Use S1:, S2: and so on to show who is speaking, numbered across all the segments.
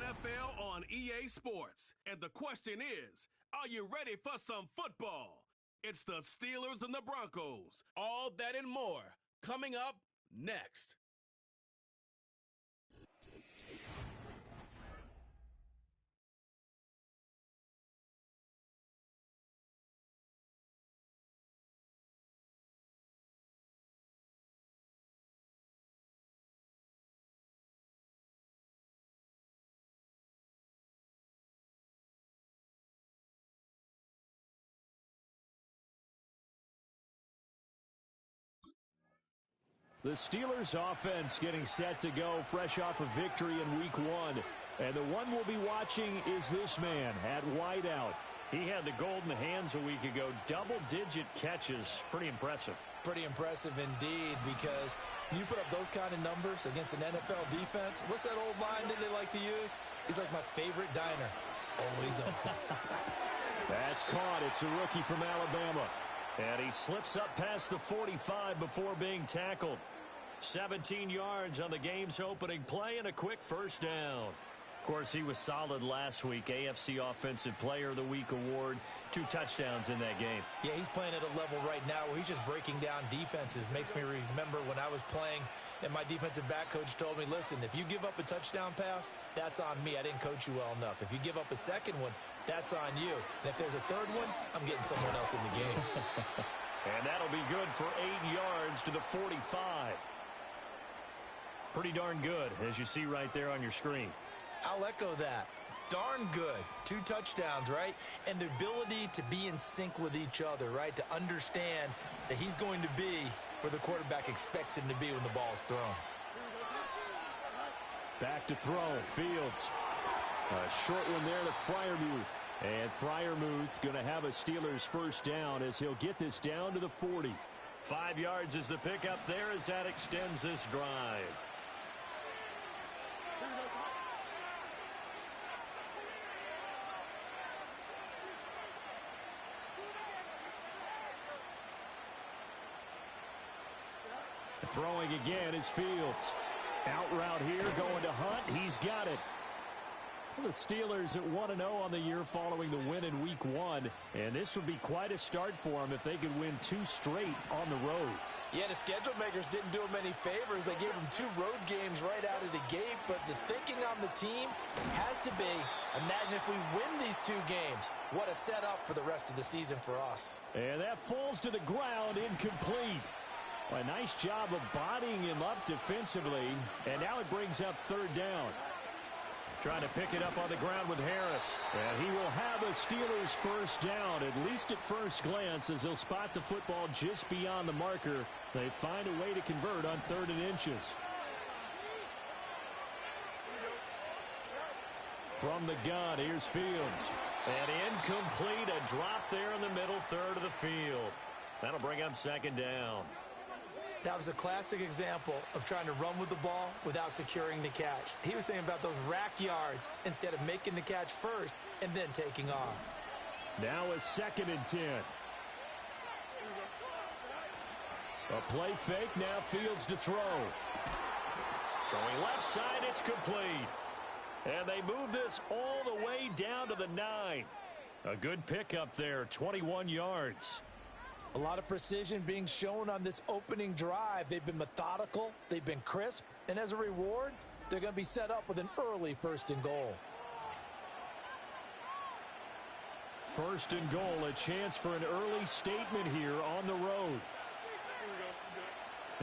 S1: NFL on EA Sports. And the question is, are you ready for some football? It's the Steelers and the Broncos. All that and more coming up next.
S2: The Steelers offense getting set to go fresh off a victory in week 1. And the one we'll be watching is this man at wideout. He had the golden hands a week ago. Double-digit catches. Pretty impressive.
S3: Pretty impressive indeed, because when you put up those kind of numbers against an NFL defense, what's that old line that they like to use? He's like my favorite diner. Always open.
S2: That's caught. It's a rookie from Alabama. And he slips up past the 45 before being tackled. 17 yards on the game's opening play and a quick first down. Of course, he was solid last week. AFC Offensive Player of the Week award. 2 touchdowns in that game.
S3: Yeah, he's playing at a level right now where he's just breaking down defenses. Makes me remember when I was playing and my defensive back coach told me, listen, if you give up a touchdown pass, that's on me. I didn't coach you well enough. If you give up a second one, that's on you. And if there's a third one, I'm getting someone else in the game.
S2: And that'll be good for 8 yards to the 45. Pretty darn good, as you see right there on your screen.
S3: I'll echo that. Darn good. 2 touchdowns, right? And the ability to be in sync with each other, right? To understand that he's going to be where the quarterback expects him to be when the ball is thrown.
S2: Back to throw. Fields. A short one there to Freiermuth. And Freiermuth going to have a Steelers first down as he'll get this down to the 40. 5 yards is the pickup there as that extends this drive. Throwing again is Fields. Out route here, going to Hunt. He's got it. The Steelers at 1-0 on the year following the win in week 1. And this would be quite a start for them if they could win 2 straight on the road.
S3: Yeah, the schedule makers didn't do him any favors. They gave him 2 road games right out of the gate. But the thinking on the team has to be, imagine if we win these 2 games. What a setup for the rest of the season for us.
S2: And that falls to the ground, incomplete. A nice job of bodying him up defensively. And now it brings up 3rd down. Trying to pick it up on the ground with Harris. And he will have a Steelers first down, at least at first glance, as he'll spot the football just beyond the marker. They find a way to convert on 3rd and inches. From the gun, here's Fields. And incomplete, a drop there in the middle third of the field. That'll bring up 2nd down.
S3: That was a classic example of trying to run with the ball without securing the catch. He was thinking about those rack yards instead of making the catch first and then taking off.
S2: Now a 2nd and 10. A play fake, now Fields to throw. Throwing left side, it's complete. And they move this all the way down to the 9. A good pickup there, 21 yards.
S3: A lot of precision being shown on this opening drive. They've been methodical, they've been crisp, and as a reward, they're going to be set up with an early 1st and goal.
S2: 1st and goal, a chance for an early statement here on the road.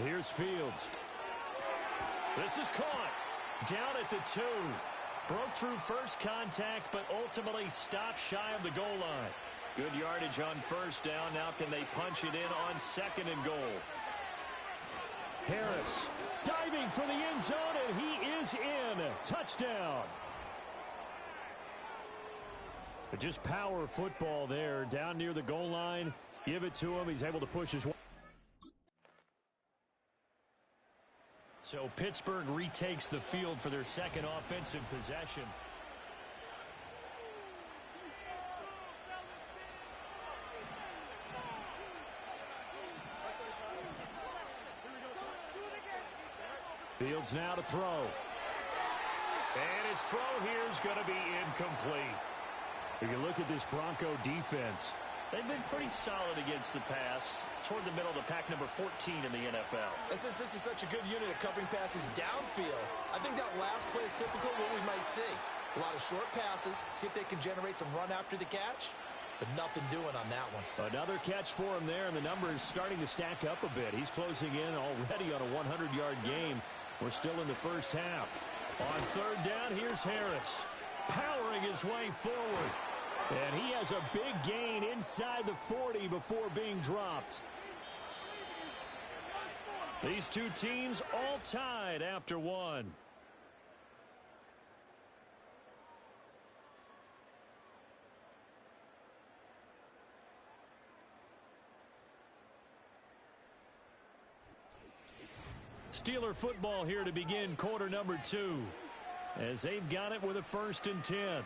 S2: Here's Fields. This is caught. Down at the 2. Broke through first contact, but ultimately stopped shy of the goal line. Good yardage on 1st down. Now can they punch it in on 2nd and goal? Harris diving for the end zone, and he is in. Touchdown. Just power football there down near the goal line. Give it to him. He's able to push his way. So Pittsburgh retakes the field for their 2nd offensive possession. Fields now to throw. And his throw here is going to be incomplete. If you look at this Bronco defense, they've been pretty solid against the pass toward the middle of the pack, number 14 in the NFL.
S3: Since this is such a good unit at covering passes downfield, I think that last play is typical of what we might see. A lot of short passes, see if they can generate some run after the catch, but nothing doing on that one.
S2: Another catch for him there, and the number is starting to stack up a bit. He's closing in already on a 100-yard game. We're still in the first half. On third down, here's Harris, powering his way forward. And he has a big gain inside the 40 before being dropped. These two teams all tied after one. Steeler football here to begin quarter number 2, as they've got it with a 1st and 10.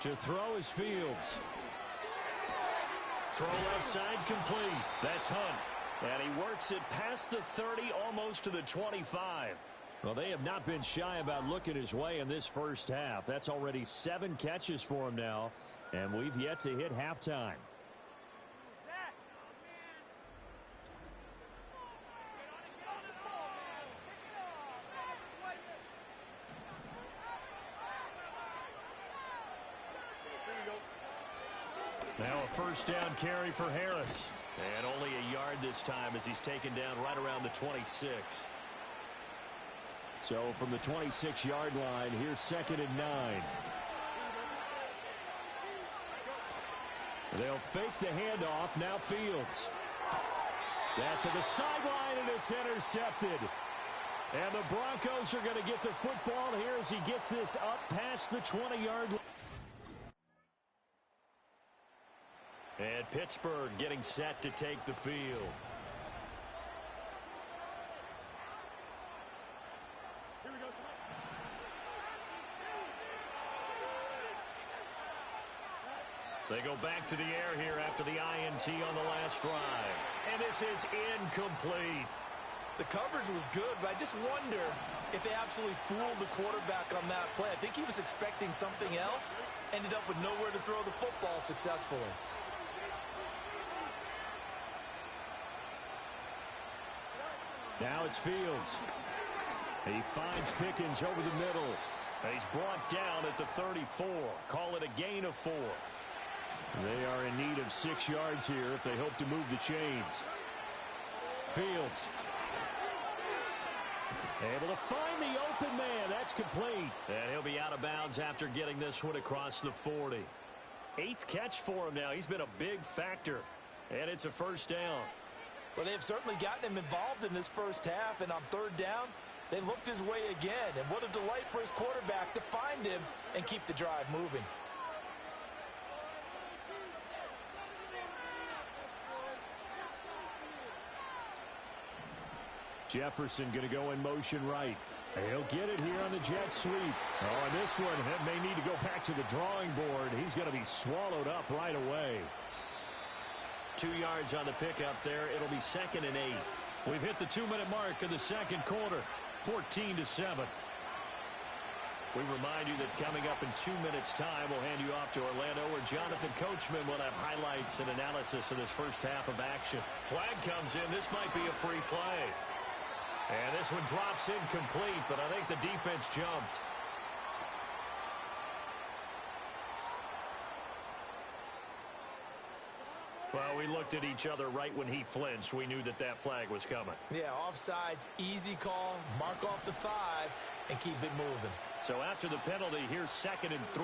S2: To throw is Fields. Throw left side complete. That's Hunt. And he works it past the 30, almost to the 25. Well, they have not been shy about looking his way in this first half. That's already 7 catches for him now, and we've yet to hit halftime. Now a first down carry for Harris. And only a yard this time as he's taken down right around the 26. So from the 26-yard line, here's 2nd and 9. They'll fake the handoff. Now Fields. That's to the sideline, and it's intercepted. And the Broncos are going to get the football here as he gets this up past the 20-yard line. And Pittsburgh getting set to take the field. They go back to the air here after the INT on the last drive. And this is incomplete.
S3: The coverage was good, but I just wonder if they absolutely fooled the quarterback on that play. I think he was expecting something else, ended up with nowhere to throw the football successfully.
S2: Now it's Fields. He finds Pickens over the middle. He's brought down at the 34. Call it a gain of 4. They are in need of 6 yards here if they hope to move the chains. Fields. Able to find the open man. That's complete. And he'll be out of bounds after getting this one across the 40. 8th catch for him now. He's been a big factor. And it's a first down.
S3: Well, they've certainly gotten him involved in this first half, and on third down, they looked his way again. And what a delight for his quarterback to find him and keep the drive moving.
S2: Jefferson going to go in motion right. He'll get it here on the jet sweep. Oh, and this one may need to go back to the drawing board. He's going to be swallowed up right away. 2 yards on the pickup there. It'll be 2nd and 8. We've hit the 2-minute mark of the second quarter. 14-7. We remind you that coming up in 2 minutes' time, we'll hand you off to Orlando, where Jonathan Coachman will have highlights and analysis of this first half of action. Flag comes in. This might be a free play. And this one drops incomplete, but I think the defense jumped. Well, we looked at each other right when he flinched. We knew that that flag was coming.
S3: Yeah, offsides, easy call, mark off the 5, and keep it moving.
S2: So after the penalty, here's 2nd and 3.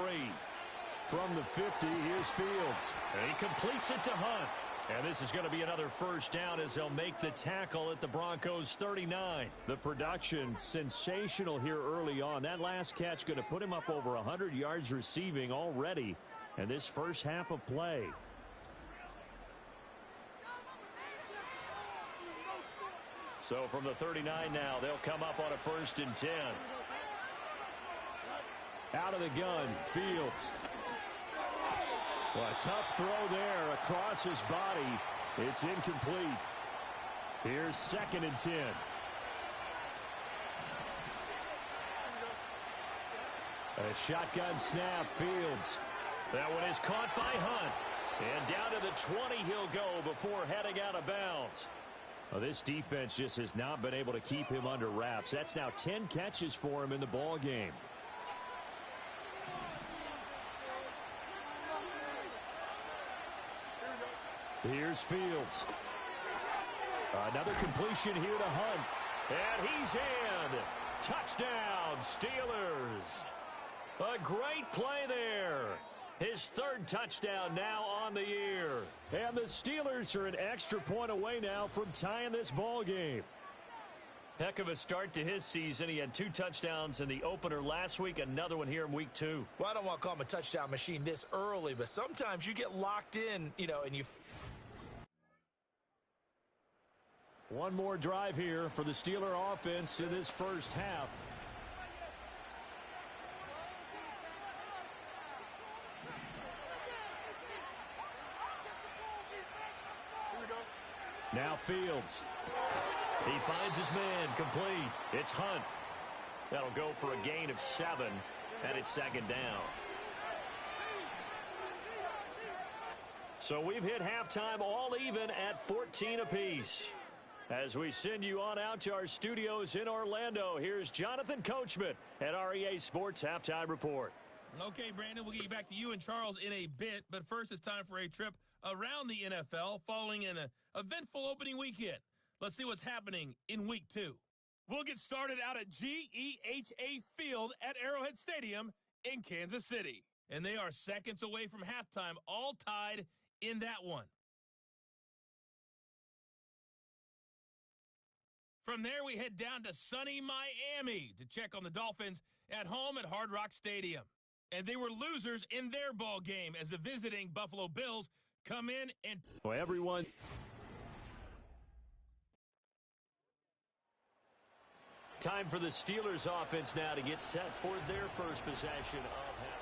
S2: From the 50, here's Fields. And he completes it to Hunt. And this is going to be another first down as they'll make the tackle at the Broncos' 39. The production sensational here early on. That last catch going to put him up over 100 yards receiving already in this first half of play. So from the 39 now, they'll come up on a 1st and 10. Out of the gun, Fields. Well, a tough throw there across his body. It's incomplete. Here's 2nd and 10. A shotgun snap, Fields. That one is caught by Hunt. And down to the 20 he'll go before heading out of bounds. Well, this defense just has not been able to keep him under wraps. That's now 10 catches for him in the ball game. Here's Fields. Another completion here to Hunt. And he's in. Touchdown, Steelers. A great play there. His 3rd touchdown now on the year. And the Steelers are an extra point away now from tying this ball game. Heck of a start to his season. He had 2 touchdowns in the opener last week, another one here in week 2.
S3: Well, I don't want to call him a touchdown machine this early, but sometimes you get locked in, and you...
S2: One more drive here for the Steeler offense in this first half. Now Fields. He finds his man, complete. It's Hunt. That'll go for a gain of 7, and it's 2nd down. So we've hit halftime all even at 14 apiece. As we send you on out to our studios in Orlando, here's Jonathan Coachman at Aria Sports Halftime Report.
S4: Okay, Brandon, we'll get back to you and Charles in a bit, but first it's time for a trip around the NFL following an eventful opening weekend. Let's see what's happening in week 2. We'll get started out at GEHA Field at Arrowhead Stadium in Kansas City. And they are seconds away from halftime, all tied in that one. From there, we head down to sunny Miami to check on the Dolphins at home at Hard Rock Stadium. And they were losers in their ball game as the visiting Buffalo Bills come in and...
S2: Well, everyone... Time for the Steelers offense now to get set for their first possession of half.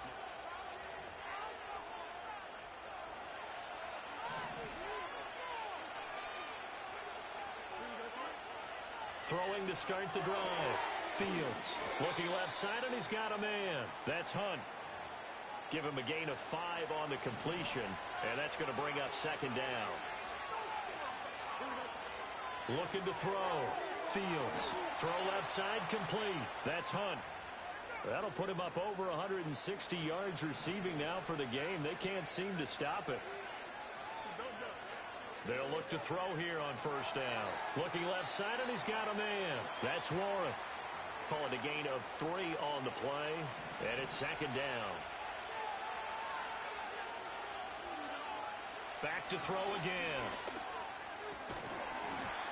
S2: Throwing to start the drive. Fields looking left side, and he's got a man. That's Hunt. Give him a gain of 5 on the completion, and that's going to bring up 2nd down. Looking to throw. Fields. Throw left side, complete. That's Hunt. That'll put him up over 160 yards receiving now for the game. They can't seem to stop it. They'll look to throw here on 1st down. Looking left side, and he's got a man. That's Warren. Calling a gain of 3 on the play, and it's 2nd down. Back to throw again.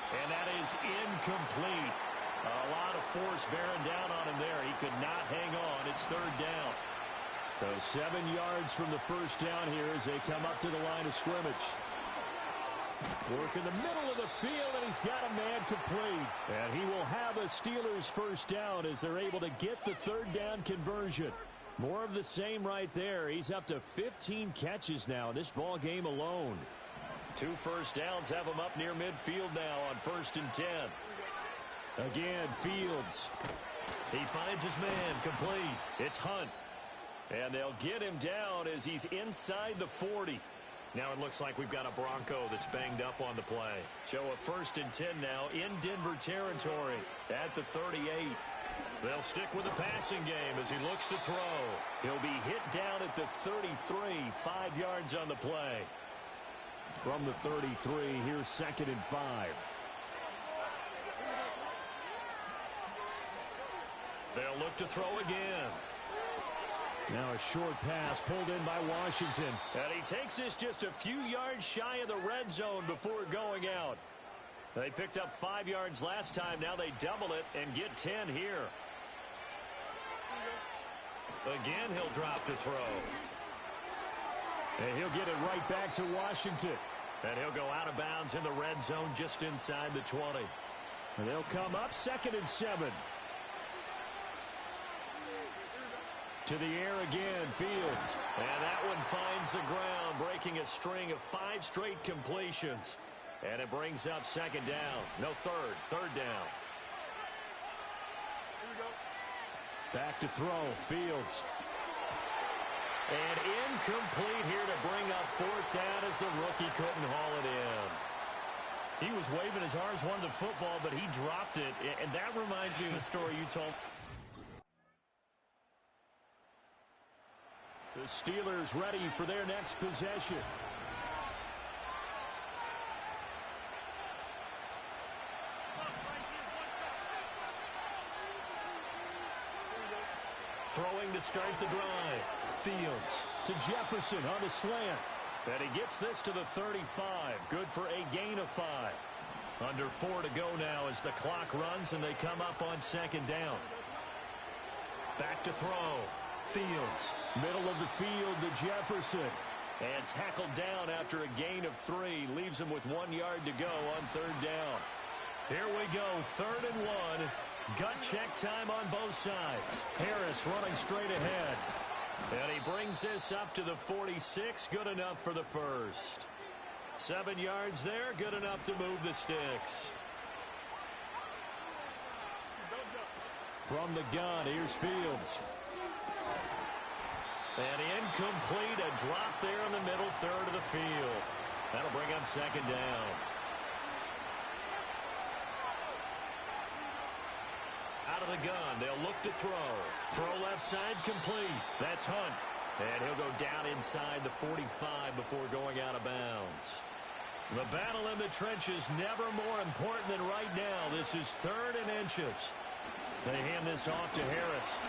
S2: And that is incomplete. A lot of force bearing down on him there. He could not hang on. It's 3rd down. So 7 yards from the 1st down here as they come up to the line of scrimmage. Work in the middle of the field, and he's got a man complete. And he will have a Steelers 1st down as they're able to get the 3rd down conversion. More of the same right there. He's up to 15 catches now in this ball game alone. 2 1st downs have him up near midfield now on 1st and 10. Again, Fields. He finds his man complete. It's Hunt. And they'll get him down as he's inside the 40. Now it looks like we've got a Bronco that's banged up on the play. So a 1st and 10 now in Denver territory at the 38. They'll stick with the passing game as he looks to throw. He'll be hit down at the 33, 5 yards on the play. From the 33, here's 2nd and 5. They'll look to throw again. Now a short pass pulled in by Washington. And he takes this just a few yards shy of the red zone before going out. They picked up 5 yards last time. Now they double it and get 10 here. Again, he'll drop to throw. And he'll get it right back to Washington. And he'll go out of bounds in the red zone just inside the 20. And they'll come up 2nd and 7. To the air again, Fields. And that one finds the ground, breaking a string of 5 straight completions. And it brings up second down. No, third down. Back to throw, Fields. And incomplete here to bring up fourth down as the rookie couldn't haul it in.
S4: He was waving his arms, wanted the football, but he dropped it. And that reminds me of the story you told.
S2: The Steelers ready for their next possession. Throwing to start the drive. Fields to Jefferson on the slant. And he gets this to the 35. Good for a gain of 5. Under 4 to go now as the clock runs and they come up on second down. Back to throw. Fields. Middle of the field to Jefferson. And tackled down after a gain of 3. Leaves him with 1 yard to go on third down. Here we go. 3rd and 1. Gut check time on both sides. Harris running straight ahead. And he brings this up to the 46. Good enough for the first. 7 yards there. Good enough to move the sticks. From the gun, here's Fields. And incomplete. A drop there in the middle third of the field. That'll bring up second down. Out of the gun, they'll look to throw. Throw left side complete. That's Hunt. And he'll go down inside the 45 before going out of bounds. The battle in the trenches never more important than right now. This is 3rd and inches. They hand this off to Harris.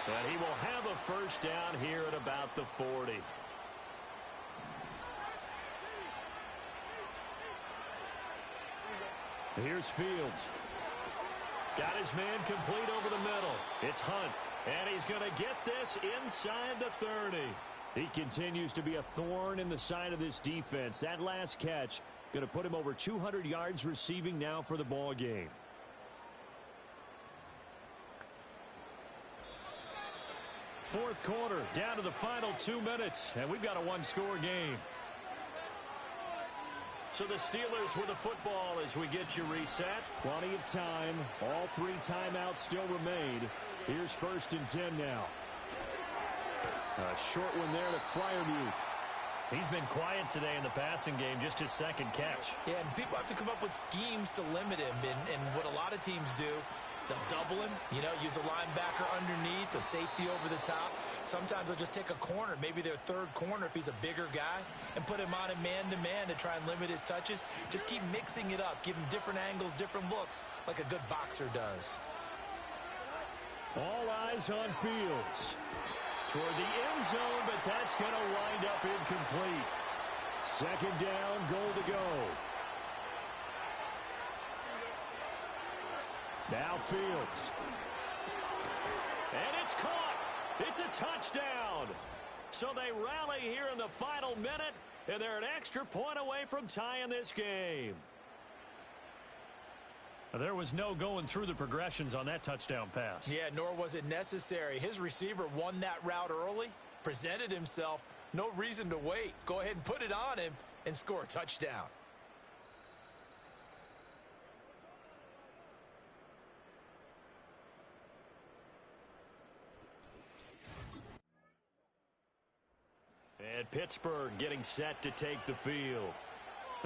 S2: And he will have a first down here at about the 40. Here's Fields. Got his man complete over the middle. It's Hunt. And he's going to get this inside the 30. He continues to be a thorn in the side of this defense. That last catch going to put him over 200 yards receiving now for the ball game. Fourth quarter, down to the final 2 minutes, and we've got a one-score game. So the Steelers with the football as we get you reset. Plenty of time. All 3 timeouts still remain. Here's 1st and 10 now. A short one there to Freiermuth.
S4: He's been quiet today in the passing game, just his second catch.
S3: Yeah, and people have to come up with schemes to limit him. And what a lot of teams do, they'll double him, use a linebacker underneath, a safety over the top. Sometimes they'll just take a corner, maybe their 3rd corner if he's a bigger guy, and put him on a man-to-man to try and limit his touches. Just keep mixing it up, give him different angles, different looks, like a good boxer does.
S2: All eyes on Fields. Toward the end zone, but that's going to wind up incomplete. Second down, goal to go. Now Fields. And it's caught. It's a touchdown. So they rally here in the final minute, and they're an extra point away from tying this game.
S4: There was no going through the progressions on that touchdown pass.
S3: Yeah, nor was it necessary. His receiver won that route early, presented himself. No reason to wait. Go ahead and put it on him and score a touchdown.
S2: And Pittsburgh getting set to take the field.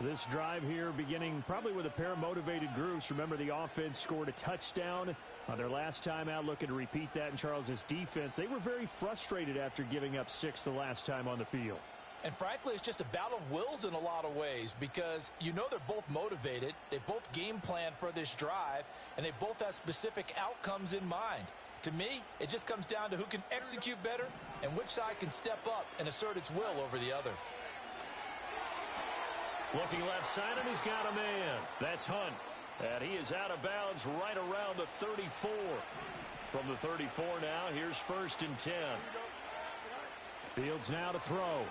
S2: This drive here beginning probably with a pair of motivated groups. Remember, the offense scored a touchdown on their last time out, looking to repeat that in Charles's defense. They were very frustrated after giving up 6 the last time on the field.
S3: And frankly, it's just a battle of wills in a lot of ways because they're both motivated. They both game plan for this drive, and they both have specific outcomes in mind. To me, it just comes down to who can execute better and which side can step up and assert its will over the other.
S2: Looking left side, and he's got a man. That's Hunt. And he is out of bounds right around the 34. From the 34 now, here's 1st and 10. Fields now to throw.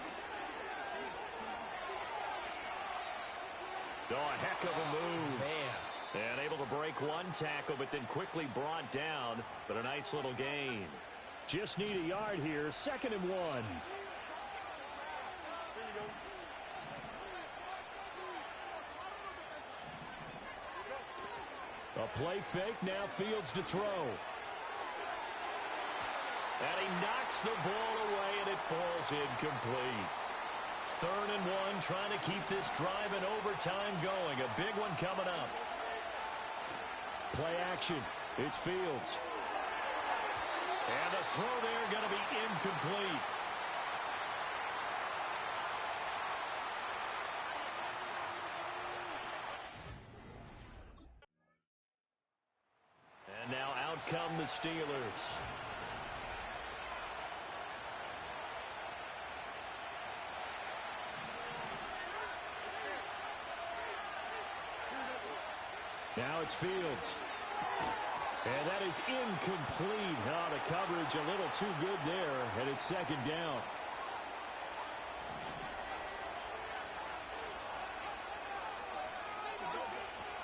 S2: Oh, a heck of a move.
S3: Man.
S2: And able to break one tackle, but then quickly brought down. But a nice little gain. Just need a yard here. 2nd and 1. A play fake. Now Fields to throw. And he knocks the ball away, and it falls incomplete. 3rd and 1, trying to keep this drive in overtime going. A big one coming up. Play action. It's Fields. And the throw there going to be incomplete. And now out come the Steelers. Now it's Fields. And that is incomplete. Oh, the coverage a little too good there, and it's 2nd down.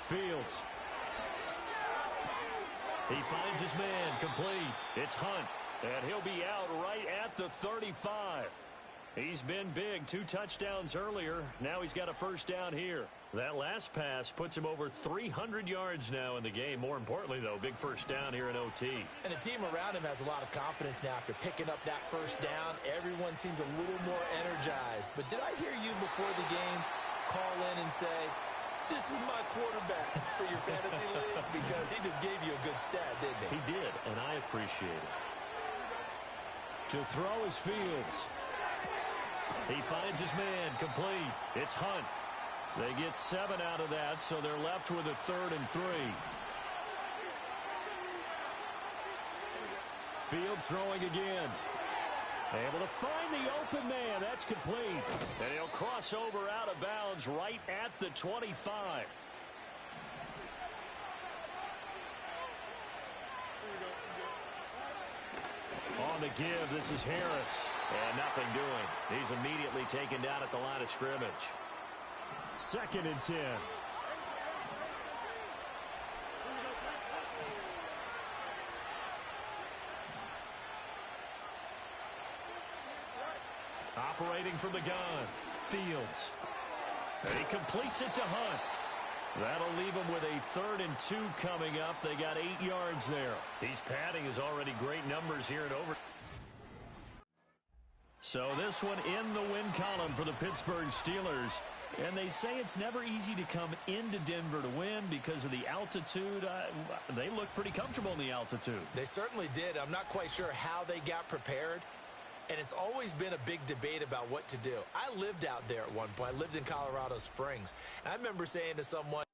S2: Fields. He finds his man, complete. It's Hunt, and he'll be out right at the 35. He's been big, 2 touchdowns earlier. Now he's got a 1st down here. That last pass puts him over 300 yards now in the game. More importantly, though, big 1st down here in OT. And the team around him has a lot of confidence now after picking up that 1st down. Everyone seems a little more energized. But did I hear you before the game call in and say, this is my quarterback for your fantasy league? Because he just gave you a good stat, didn't he? He did, and I appreciate it. To throw is Fields. He finds his man, complete. It's Hunt. They get 7 out of that, so they're left with a 3rd and 3. Fields throwing again. Able to find the open man. That's complete. And he'll cross over out of bounds right at the 25. On the give, this is Harris. And nothing doing. He's immediately taken down at the line of scrimmage. 2nd and 10. Operating from the gun, Fields. And he completes it to Hunt. That'll leave him with a 3rd and 2 coming up. They got 8 yards there. He's padding his already great numbers here in over. So this one in the win column for the Pittsburgh Steelers. And they say it's never easy to come into Denver to win because of the altitude. They look pretty comfortable in the altitude. They certainly did. I'm not quite sure how they got prepared. And it's always been a big debate about what to do. I lived out there at one point. I lived in Colorado Springs. And I remember saying to someone,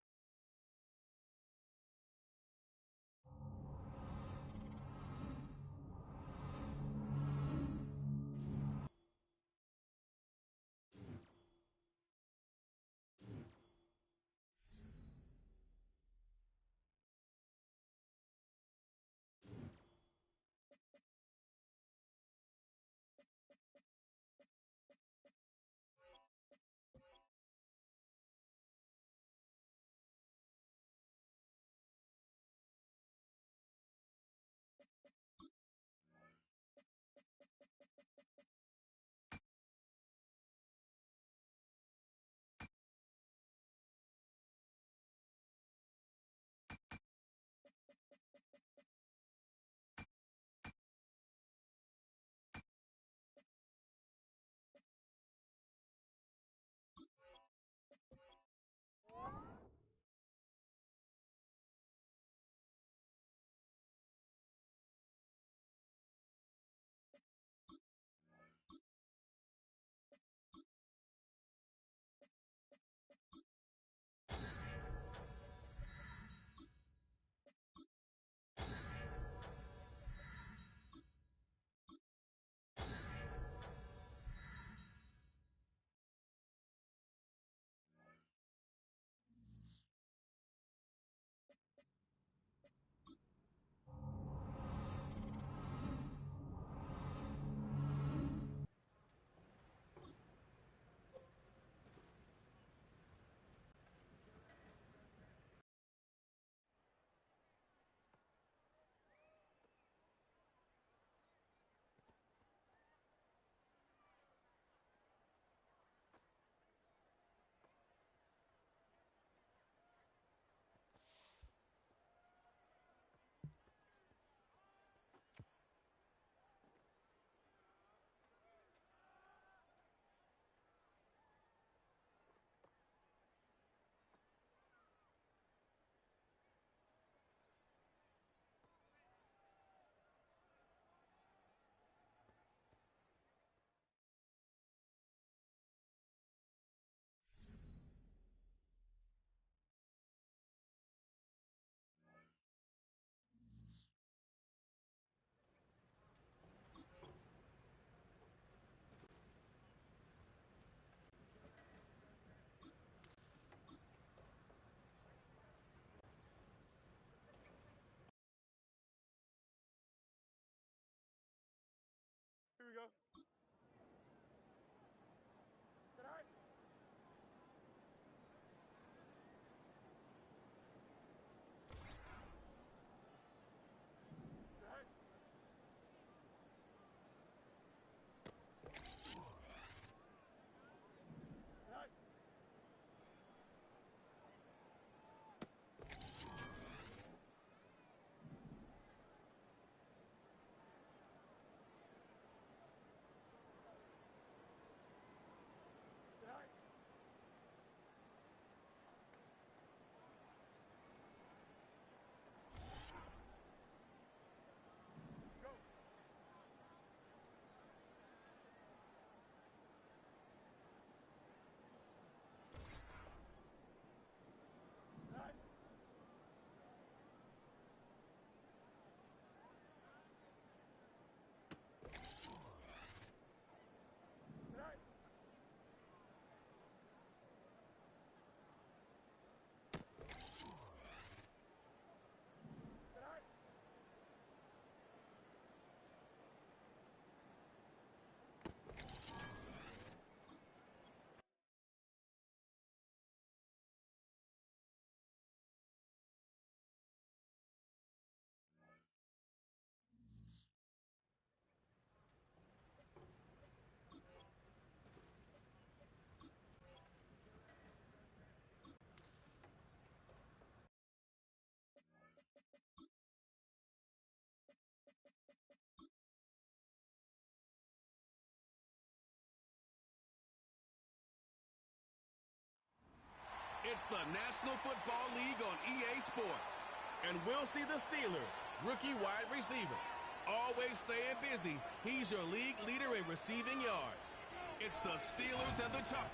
S1: It's the National Football League on EA Sports. And we'll see the Steelers, rookie wide receiver. Always staying busy, he's your league leader in receiving yards. It's the Steelers and the Chargers.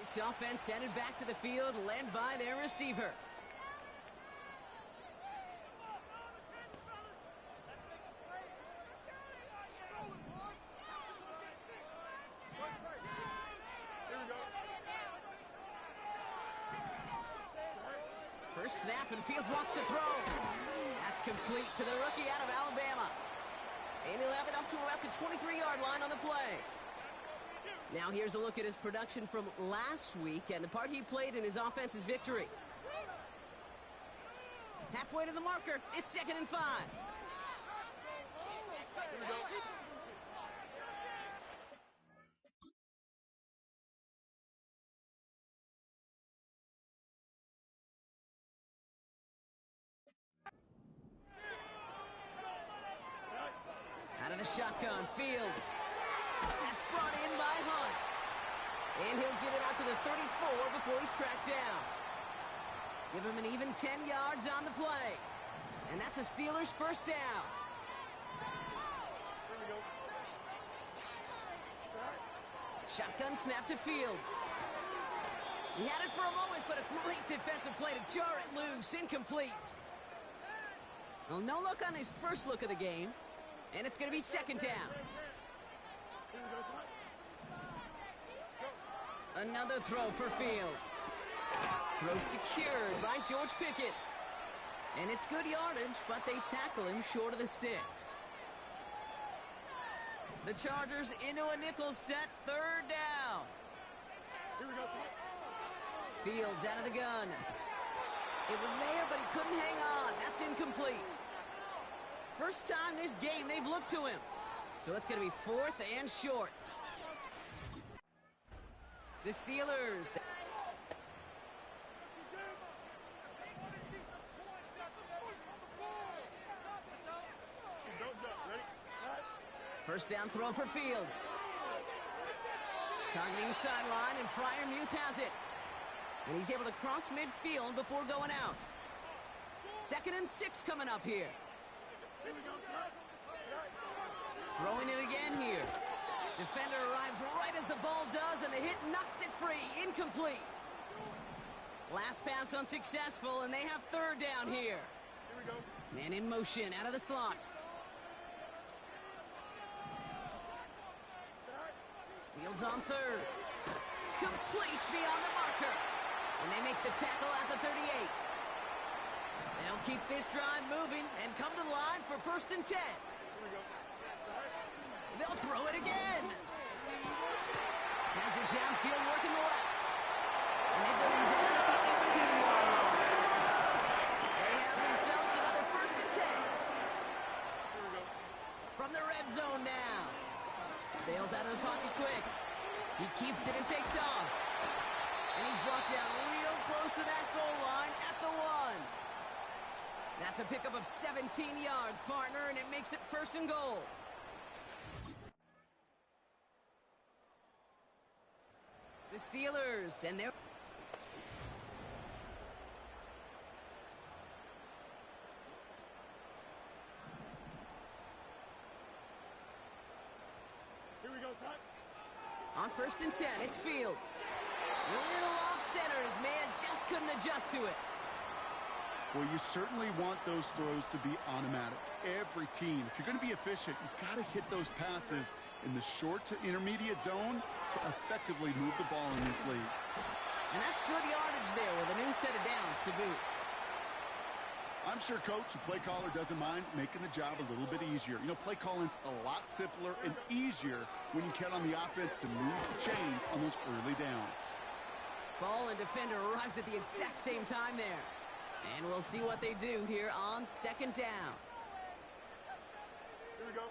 S5: This offense headed back to the field, led by their receiver. First snap, and Fields wants to throw. That's complete to the rookie out of Alabama. And he'll have it up to about the 23-yard line on the play. Now here's a look at his production from last week and the part he played in his offense's victory. Halfway to the marker, it's 2nd and 5. Here we go. Out of the shotgun, Fields. That's brought in by Hunt. And he'll get it out to the 34 before he's tracked down. Give him an even 10 yards on the play. And that's a Steelers first down. Shotgun snap to Fields. He had it for a moment, but a great defensive play to jar it loose. Incomplete. Well, no look on his first look of the game. And it's going to be 2nd down. Another throw for Fields. Throw secured by George Pickett. And it's good yardage, but they tackle him short of the sticks. The Chargers into a nickel set, 3rd down. Fields out of the gun. It was there, but he couldn't hang on. That's incomplete. First time this game they've looked to him. So it's going to be 4th and short. The Steelers. First down throw for Fields. Targeting the sideline, and Freiermuth has it. And he's able to cross midfield before going out. 2nd and 6 coming up here. Throwing it again here. Defender arrives right as the ball does, and the hit knocks it free. Incomplete. Last pass unsuccessful, and they have 3rd down here. Man in motion out of the slot. Fields on 3rd. Complete beyond the marker. And they make the tackle at the 38. They'll keep this drive moving and come to the line for 1st and 10. They'll throw it again. Has it downfield, working the left. And they bring him down at the 18-yard line. They have themselves another 1st and 10. From the red zone now. Bails out of the pocket quick. He keeps it and takes off. And he's brought down real close to that goal line at the 1. That's a pickup of 17 yards, partner, and it makes it 1st and goal. The Steelers, and they're...
S6: Here we go, son.
S5: On 1st and 10, it's Fields. A little off-center, his man just couldn't adjust to it.
S6: Well, you certainly want those throws to be automatic. Every team, if you're going to be efficient, you've got to hit those passes in the short to intermediate zone to effectively move the ball in this league.
S5: And that's good yardage there with a new set of downs to boot.
S6: I'm sure Coach, the play caller, doesn't mind making the job a little bit easier. You know, play calling's a lot simpler and easier when you count on the offense to move the chains on those early downs.
S5: Ball and defender arrived at the exact same time there. And we'll see what they do here on 2nd down.
S6: Here we go.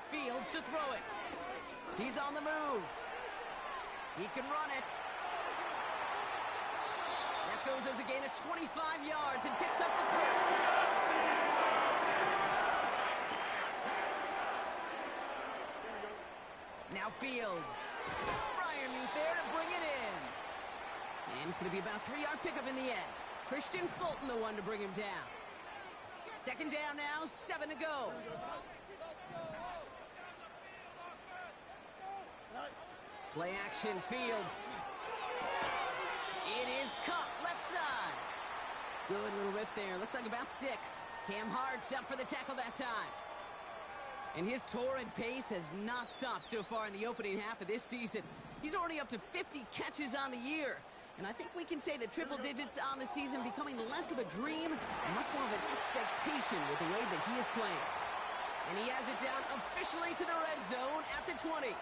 S5: Fields to throw it. He's on the move. He can run it. That goes as a gain of 25 yards and picks up the 1st. Now Fields. Freiermuth there to bring it in. And it's going to be about a 3-yard pickup in the end. Christian Fulton, the one to bring him down. Second down now, 7 to go. Play action, Fields. It is Cup, left side. Good little rip there. Looks like about 6. Cam Hart's up for the tackle that time. And his torrid pace has not stopped so far in the opening half of this season. He's already up to 50 catches on the year. And I think we can say that triple digits on the season becoming less of a dream and much more of an expectation with the way that he is playing. And he has it down officially to the red zone at the 20.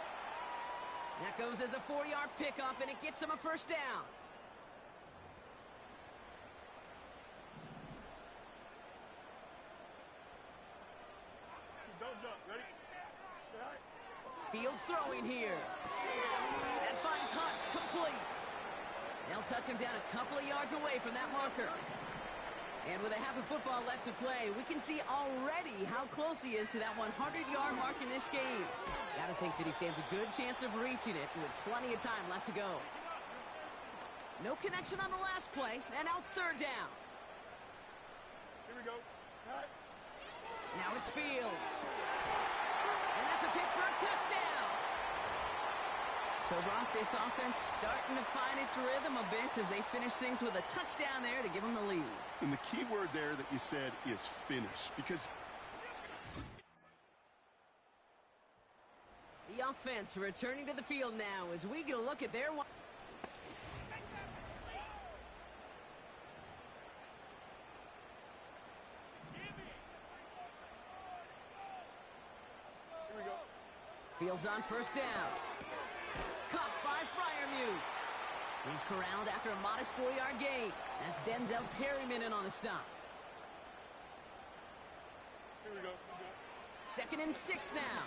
S5: That goes as a 4-yard pickup, and it gets him a first down.
S6: Don't jump. Ready?
S5: Fields throwing here. That finds Hunt, complete. They'll touch him down a couple of yards away from that marker. And with a half of football left to play, we can see already how close he is to that 100-yard mark in this game. Gotta think that he stands a good chance of reaching it with plenty of time left to go. No connection on the last play, and now it's third down.
S6: Here we go. Cut.
S5: Now it's Fields. And that's a Pittsburgh touchdown. So, Brock, this offense starting to find its rhythm a bit as they finish things with a touchdown there to give them the lead.
S6: And the key word there that you said is finish, because
S5: the offense returning to the field now as we get a look at their one.
S6: here we go.
S5: Fields on first down. Caught by Freiermuth. He's corralled after a modest 4-yard gain. That's Denzel Perryman in on the stop.
S6: Here we go.
S5: Second and 6 now.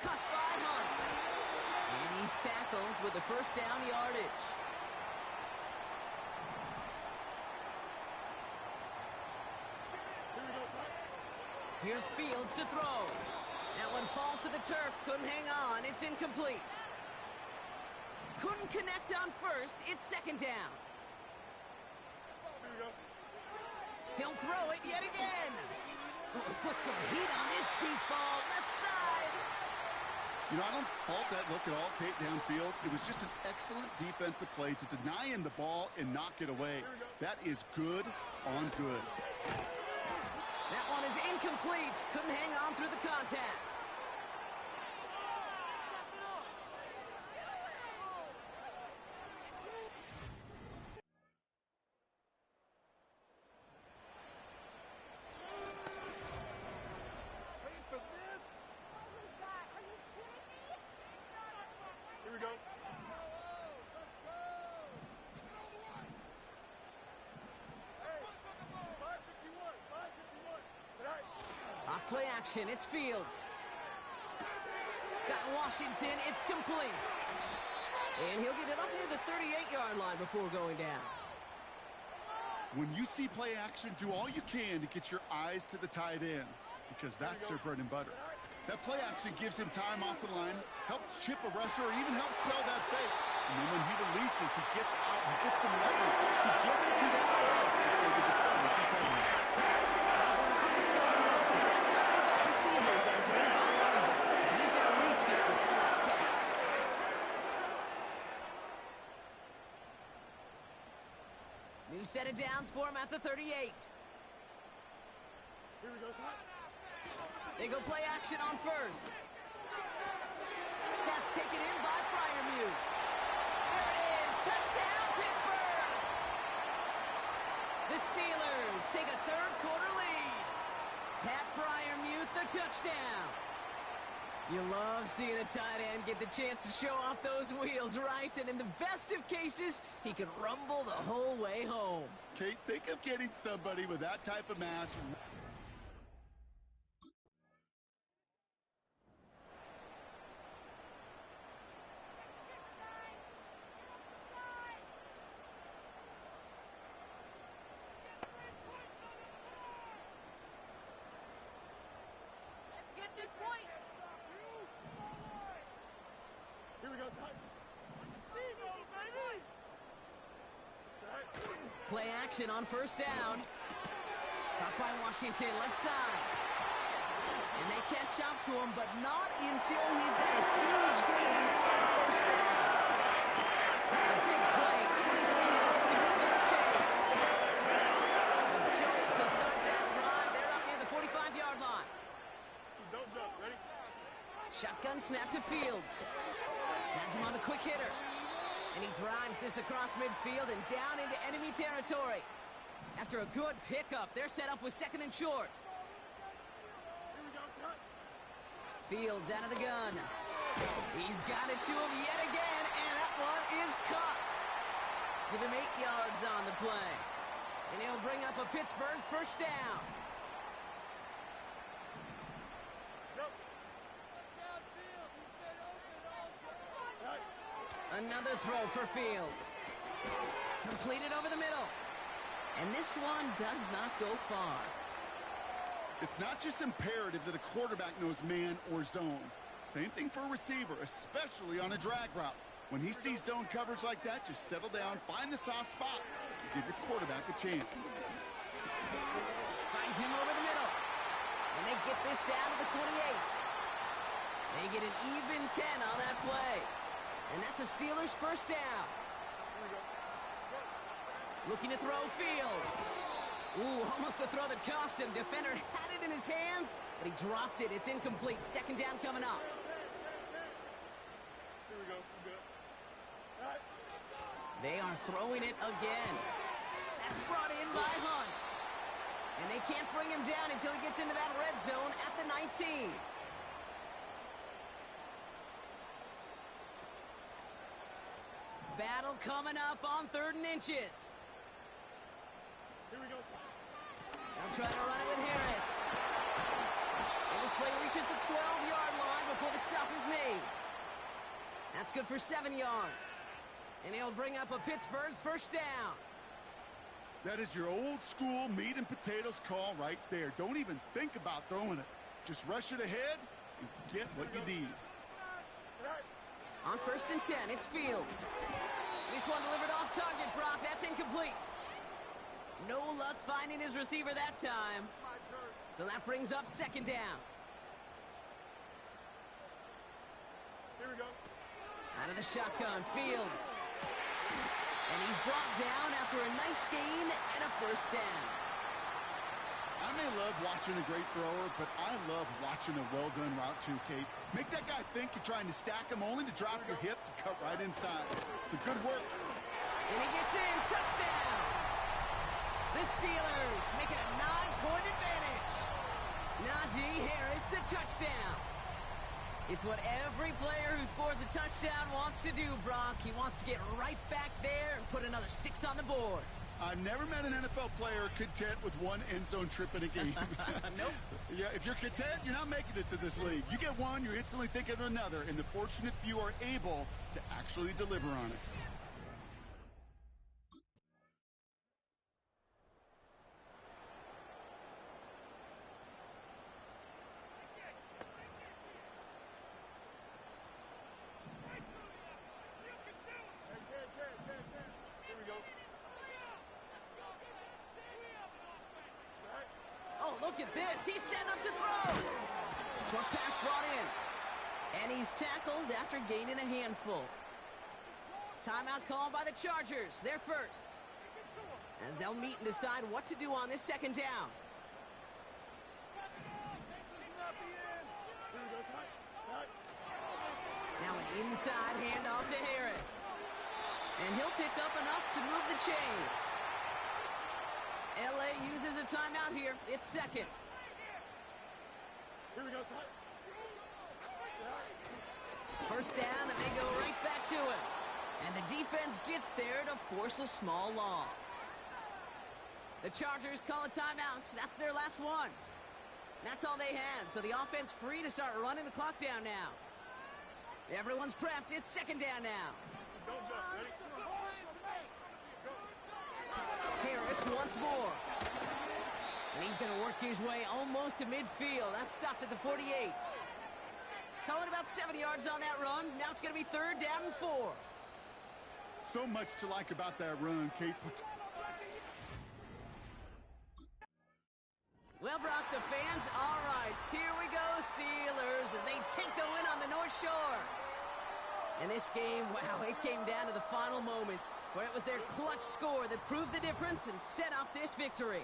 S5: Cut by Hunt. And he's tackled with the first down yardage.
S6: Here we go, son.
S5: Here's Fields to throw. That one falls to the turf. Couldn't hang on. It's incomplete. Couldn't connect on first. It's second down.
S6: Here we go.
S5: He'll throw it yet again. Put some heat on this deep ball. Left side.
S6: You know, I don't fault that look at all, Kate, downfield. It was just an excellent defensive play to deny him the ball and knock it away. That is good on good.
S5: That one is incomplete. Couldn't hang on through the contact.
S6: Wait for this. Here we go.
S5: Off play action, it's Fields. Got Washington, it's complete. And he'll get it up near the 38-yard line before going down.
S6: When you see play action, do all you can to get your eyes to the tight end, because that's their bread and butter. That play action gives him time off the line, helps chip a rusher, or even helps sell that fake. And then when he releases, he gets out, he gets some leverage. He gets to that edge before the defender can cover him.
S5: Receivers as it is by running backs, and he's now reached it with that last catch. New set of downs for him at the 38.
S6: Here we go, son.
S5: They go play action on first. Pass taken in by Freiermuth. There it is, touchdown Pittsburgh! The Steelers take a third-quarter lead. Pat Freiermuth, the touchdown. You love seeing a tight end get the chance to show off those wheels, right? And in the best of cases, he can rumble the whole way home.
S6: Kate, think of getting somebody with that type of mass.
S7: Get this point.
S6: Here we go, son.
S5: Play action on first down. Caught by Washington, left side. And they catch up to him, but not until he's got a huge gain and a first down. A big play, 23 yards to move those chains. A jolt to start that drive. They're up near the 45-yard line.
S6: Don't jump. Ready?
S5: Shotgun snap to Fields. Has him on the quick hitter. And he drives this across midfield and down into enemy territory. After a good pickup, they're set up with second and short. Fields out of the gun. He's got it to him yet again, and that one is caught. Give him 8 yards on the play. And he'll bring up a Pittsburgh first down. Another throw for Fields. Completed over the middle. And this one does not go far.
S6: It's not just imperative that a quarterback knows man or zone. Same thing for a receiver, especially on a drag route. When he sees zone coverage like that, just settle down, find the soft spot, and give your quarterback a chance.
S5: Finds him over the middle. And they get this down to the 28. They get an even 10 on that play. And that's a Steelers first down. Looking to throw Fields. Ooh, almost a throw that cost him. Defender had it in his hands, but he dropped it. It's incomplete. Second down coming up.
S6: Here we go.
S5: They are throwing it again. That's brought in by Hunt. And they can't bring him down until he gets into that red zone at the 19. Battle coming up on 3rd and inches.
S6: Here we go.
S5: They'll try to run it with Harris. And this play reaches the 12-yard line before the stop is made. That's good for 7 yards. And he'll bring up a Pittsburgh first down.
S6: That is your old school meat and potatoes call right there. Don't even think about throwing it. Just rush it ahead and get what you need.
S5: On 1st and 10, it's Fields. This one delivered off target, Brock. That's incomplete. No luck finding his receiver that time. So that brings up 2nd down.
S6: Here we go.
S5: Out of the shotgun, Fields. And he's brought down after a nice gain and a first down.
S6: I may love watching a great thrower, but I love watching a well-done route too, Kate. Make that guy think you're trying to stack him only to drop your hips and cut right inside. So good work.
S5: And he gets in. Touchdown. The Steelers make it a 9-point advantage. Najee Harris, the touchdown. It's what every player who scores a touchdown wants to do, Brock. He wants to get right back there and put another 6 on the board.
S6: I've never met an NFL player content with one end zone trip in a game.
S5: Nope.
S6: Yeah, if you're content, you're not making it to this league. You get one, you're instantly thinking of another, and the fortunate few are able to actually deliver on it.
S5: Oh, look at this. He's set up to throw. Short pass brought in. And he's tackled after gaining a handful. Timeout called by the Chargers. They're first. As they'll meet and decide what to do on this 2nd down. Now an inside handoff to Harris. And he'll pick up enough to move the chains. LA uses a timeout here. It's 2nd.
S6: Here we go,
S5: First down, and they go right back to it. And the defense gets there to force a small loss. The Chargers call a timeout. That's their last one. That's all they had, so the offense free to start running the clock down now. Everyone's prepped. It's 2nd down now. Harris once more. And he's going to work his way almost to midfield. That's stopped at the 48. Calling about 70 yards on that run. Now it's going to be 3rd down and 4.
S6: So much to like about that run, Kate.
S5: the fans? All right, here we go, Steelers, as they take the win on the North Shore. And this game, wow, it came down to the final moments, where it was their clutch score that proved the difference and set up this victory.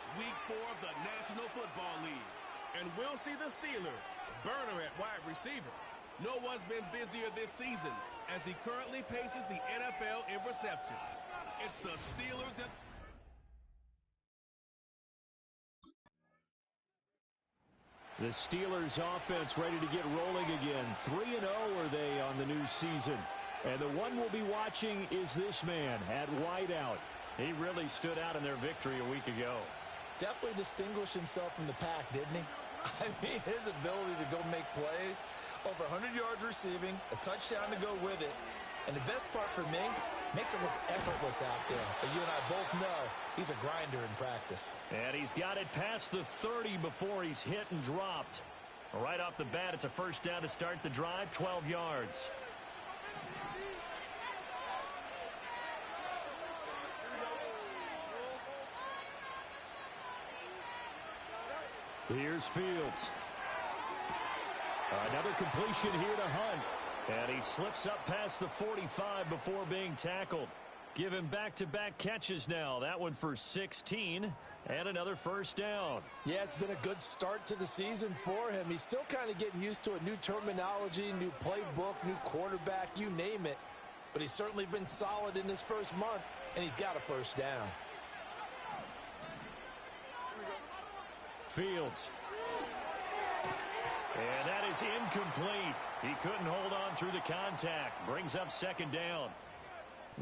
S1: It's Week 4 of the National Football League. And we'll see the Steelers burner at wide receiver. No one's been busier this season as he currently paces the NFL in receptions. It's the Steelers and...
S2: The Steelers offense ready to get rolling again. 3-0 are they on the new season. And the one we'll be watching is this man at wideout. He really stood out in their victory a week ago.
S3: Definitely distinguished himself from the pack, didn't he? I mean, his ability to go make plays, over 100 yards receiving, a touchdown to go with it. And the best part for me, makes it look effortless out there. But you and I both know he's a grinder in practice.
S2: And he's got it past the 30 before he's hit and dropped. Right off the bat, it's a first down to start the drive, 12 yards. Here's Fields. Another completion here to Hunt. And he slips up past the 45 before being tackled. Give him back-to-back catches now. That one for 16 and another first down.
S3: Yeah, it's been a good start to the season for him. He's still kind of getting used to a new terminology, new playbook, new quarterback, you name it. But he's certainly been solid in his first month, and he's got a first down.
S2: Fields. And that is incomplete. He couldn't hold on through the contact. Brings up second down.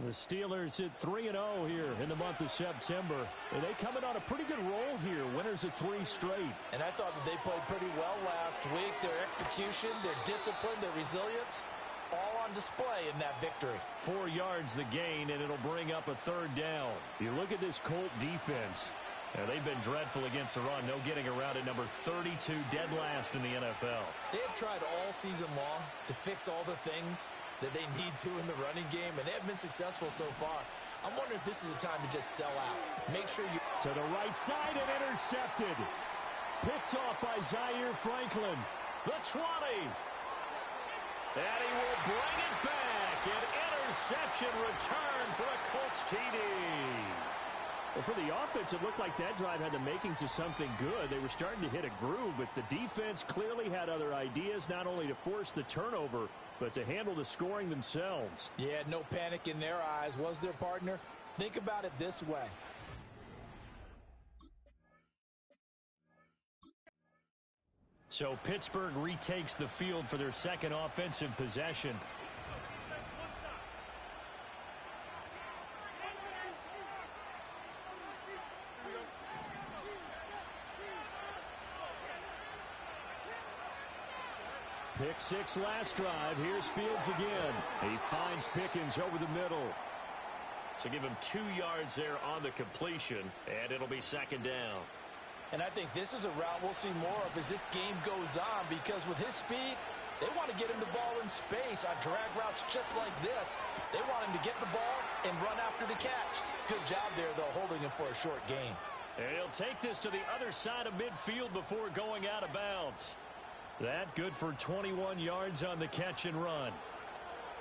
S2: The Steelers hit 3-0 here in the month of September. And they coming on a pretty good roll here. Winners of 3 straight.
S3: And I thought that they played pretty well last week. Their execution, their discipline, their resilience, all on display in that victory.
S2: 4 yards the gain, and it'll bring up a third down. You look at this Colt defense. They've been dreadful against the run. No getting around at number 32, dead last in the NFL.
S3: They have tried all season long to fix all the things that they need to in the running game, and they have been successful so far. I'm wondering if this is a time to just sell out. Make sure you...
S2: To the right side and intercepted. Picked off by Zaire Franklin. The 20. And he will bring it back. An interception return for a Colts TD. Well, for the offense, it looked like that drive had the makings of something good. They were starting to hit a groove, but the defense clearly had other ideas, not only to force the turnover, but to handle the scoring themselves.
S3: Yeah, no panic in their eyes, was there, partner? Think about it this way.
S2: So Pittsburgh retakes the field for their second offensive possession. Pick 6 last drive. Here's Fields again. He finds Pickens over the middle. So give him 2 yards there on the completion, and it'll be second down.
S3: And I think this is a route we'll see more of as this game goes on, because with his speed, they want to get him the ball in space on drag routes just like this. They want him to get the ball and run after the catch. Good job there, though, holding him for a short gain.
S2: And he'll take this to the other side of midfield before going out of bounds. That good for 21 yards on the catch and run.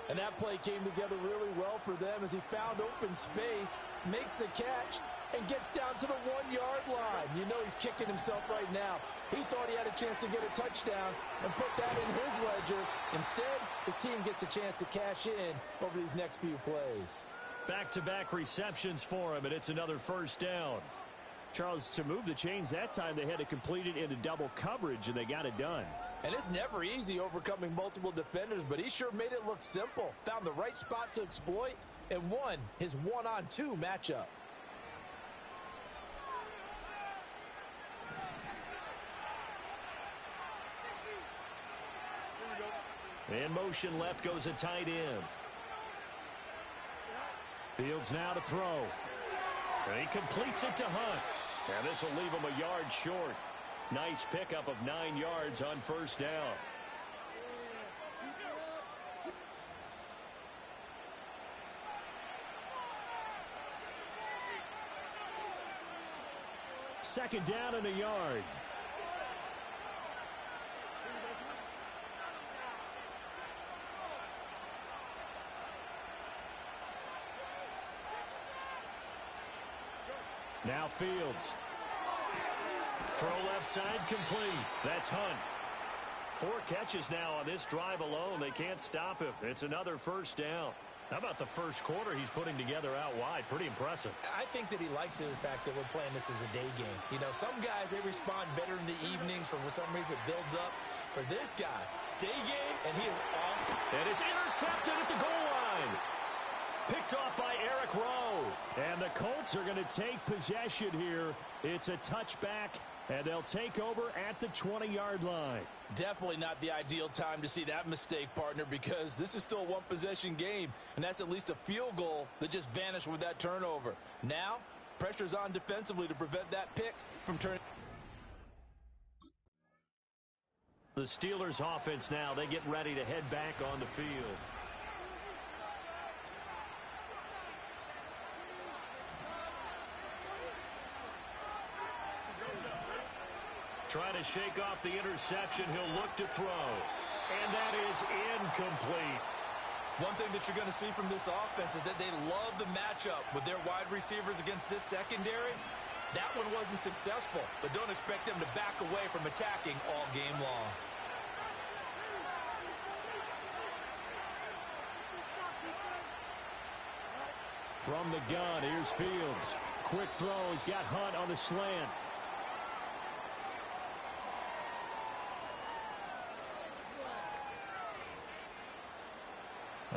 S3: And that play came together really well for them as he found open space, makes the catch, and gets down to the 1-yard line. You know he's kicking himself right now. He thought he had a chance to get a touchdown and put that in his ledger. Instead, his team gets a chance to cash in over these next few plays.
S2: Back-to-back receptions for him, and it's another first down. Charles, to move the chains that time, they had to complete it into double coverage, and they got it done.
S3: And it's never easy overcoming multiple defenders, but he sure made it look simple. Found the right spot to exploit and won his 1-on-2 matchup.
S2: In motion left goes a tight end. Fields now to throw. And he completes it to Hunt. And this will leave him a yard short. Nice pickup of 9 yards on first down. Second down and a yard. Now Fields. Throw left side complete. That's Hunt. 4 catches now on this drive alone. They can't stop him. It's another first down. How about the first quarter he's putting together out wide? Pretty impressive.
S3: I think that he likes the fact that we're playing this as a day game. You know, some guys, they respond better in the evenings. For some reason, it builds up. For this guy, day game, and he is off.
S2: And it's intercepted at the goal line. Picked off by Eric Rowe. And the Colts are going to take possession here. It's a touchback, and they'll take over at the 20-yard line.
S3: Definitely not the ideal time to see that mistake, partner, because this is still a one-possession game, and that's at least a field goal that just vanished with that turnover. Now, pressure's on defensively to prevent that pick from turning.
S2: The Steelers' offense now, they get ready to head back on the field. Trying to shake off the interception. He'll look to throw. And that is incomplete.
S3: One thing that you're going to see from this offense is that they love the matchup with their wide receivers against this secondary. That one wasn't successful, but don't expect them to back away from attacking all game long.
S2: From the gun, here's Fields. Quick throw. He's got Hunt on the slant.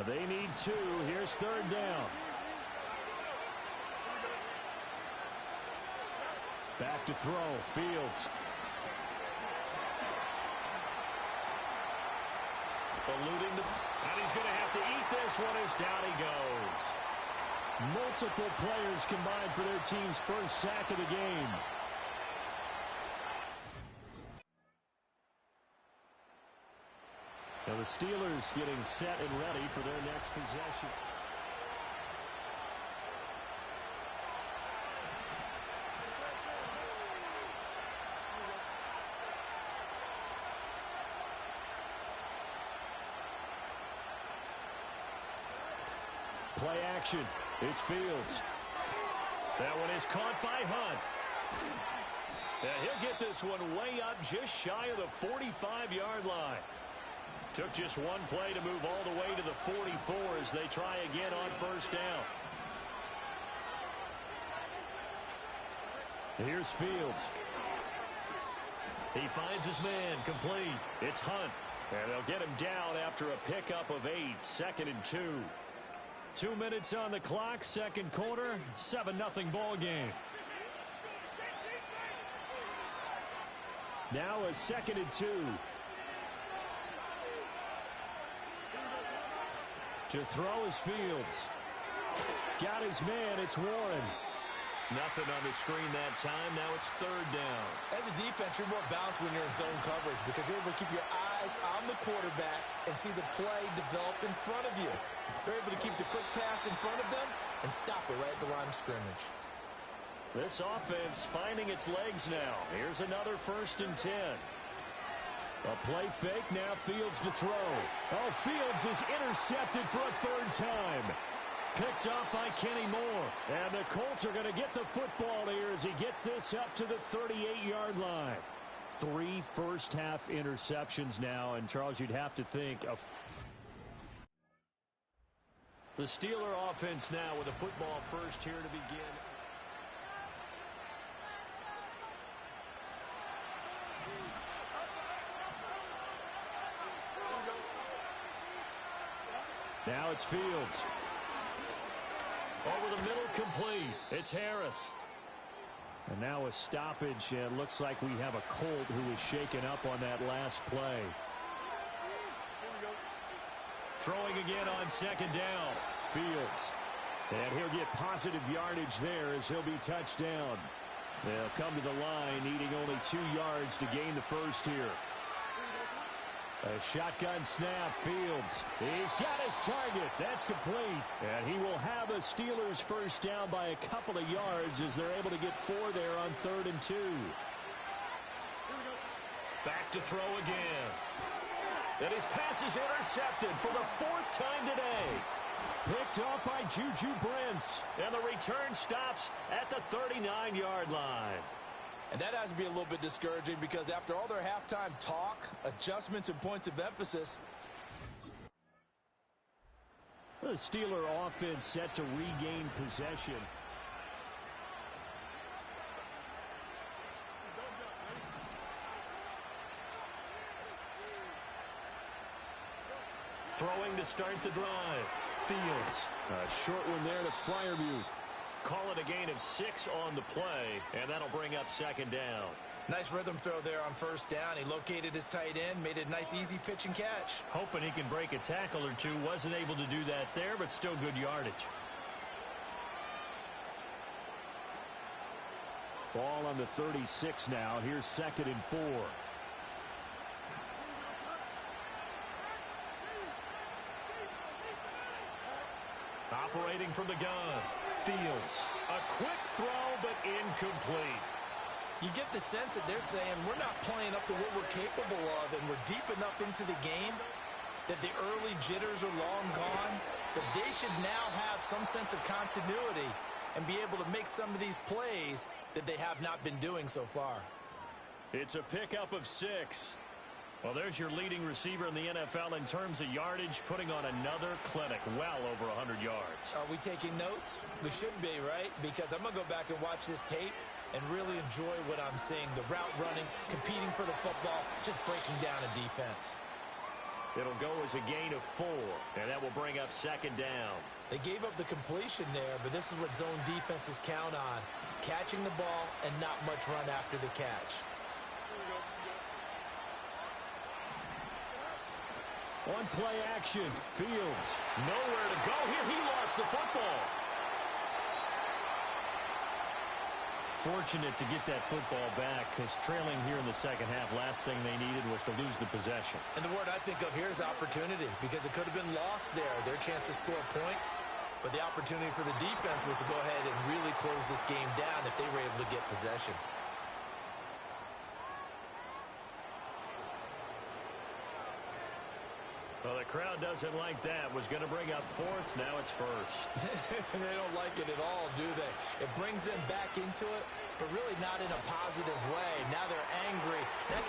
S2: They need 2. Here's third down. Back to throw. Fields. Eluding the... And he's going to have to eat this one as down he goes. Multiple players combined for their team's first sack of the game. Now the Steelers getting set and ready for their next possession. Play action. It's Fields. That one is caught by Hunt. Yeah, he'll get this one way up just shy of the 45-yard line. Took just one play to move all the way to the 44 as they try again on first down. Here's Fields. He finds his man, complete. It's Hunt. And they'll get him down after a pickup of 8, 2nd and 2. 2 minutes on the clock, second quarter, 7-0 ball game. Now a 2nd and 2. To throw is Fields. Got his man, it's Warren. Nothing on the screen that time. Now it's third down.
S3: As a defense, you're more balanced when you're in zone coverage because you're able to keep your eyes on the quarterback and see the play develop in front of you. They're able to keep the quick pass in front of them and stop it right at the line of scrimmage.
S2: This offense finding its legs now. Here's another 1st and 10. A play fake, now Fields to throw. Oh, Fields is intercepted for a 3rd time. Picked off by Kenny Moore. And the Colts are going to get the football here as he gets this up to the 38-yard line. 3 first-half interceptions now, and Charles, you'd have to think of the Steeler offense now with a football first here to begin. Now it's Fields. Over the middle, complete. It's Harris. And now a stoppage. It looks like we have a Colt who was shaken up on that last play. Throwing again on 2nd down. Fields. And he'll get positive yardage there as he'll be touched down. They'll come to the line, needing only 2 yards to gain the first here. A shotgun snap, Fields. He's got his target. That's complete. And he will have a Steelers first down by a couple of yards as they're able to get 4 there on 3rd and 2. Back to throw again. And his pass is intercepted for the 4th time today. Picked off by Juju Brents. And the return stops at the 39-yard line.
S3: And that has to be a little bit discouraging because after all their halftime talk, adjustments, and points of emphasis,
S2: the Steeler offense set to regain possession. Throwing to start the drive. Fields. A short one there to Freiermuth. Call it a gain of 6 on the play, and that'll bring up second down.
S3: Nice rhythm throw there on first down. He located his tight end, made a nice easy pitch and catch.
S2: Hoping he can break a tackle or two. Wasn't able to do that there, but still good yardage. Ball on the 36 now. Here's 2nd and 4. Operating from the gun. Fields. A quick throw, but incomplete.
S3: You get the sense that they're saying we're not playing up to what we're capable of, and we're deep enough into the game that the early jitters are long gone, that they should now have some sense of continuity and be able to make some of these plays that they have not been doing so far.
S2: It's a pickup of 6. Well, there's your leading receiver in the NFL in terms of yardage, putting on another clinic, well over 100 yards.
S3: Are we taking notes? We should be, right? Because I'm going to go back and watch this tape and really enjoy what I'm seeing. The route running, competing for the football, just breaking down a defense.
S2: It'll go as a gain of 4, and that will bring up second down.
S3: They gave up the completion there, but this is what zone defenses count on. Catching the ball and not much run after the catch.
S2: On play action, Fields. Nowhere to go here. He lost the football. Fortunate to get that football back, because trailing here in the second half, last thing they needed was to lose the possession.
S3: And the word I think of here is opportunity, because it could have been lost there, their chance to score points. But the opportunity for the defense was to go ahead and really close this game down if they were able to get possession.
S2: Well, the crowd doesn't like that. Was going to bring up 4th. Now it's 1st.
S3: They don't like it at all, do they? It brings them back into it, but really not in a positive way. Now they're angry.
S2: And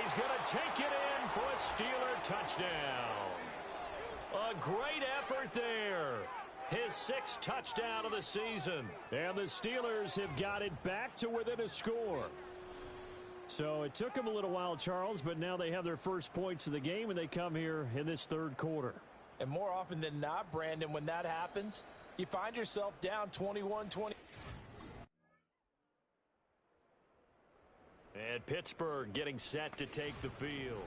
S2: he's going to take it in for a Steeler touchdown. A great effort there. His 6th touchdown of the season. And the Steelers have got it back to within a score. So it took them a little while, Charles, but now they have their first points of the game, and they come here in this third quarter.
S3: And more often than not, Brandon, when that happens, you find yourself down 21-20.
S2: And Pittsburgh getting set to take the field.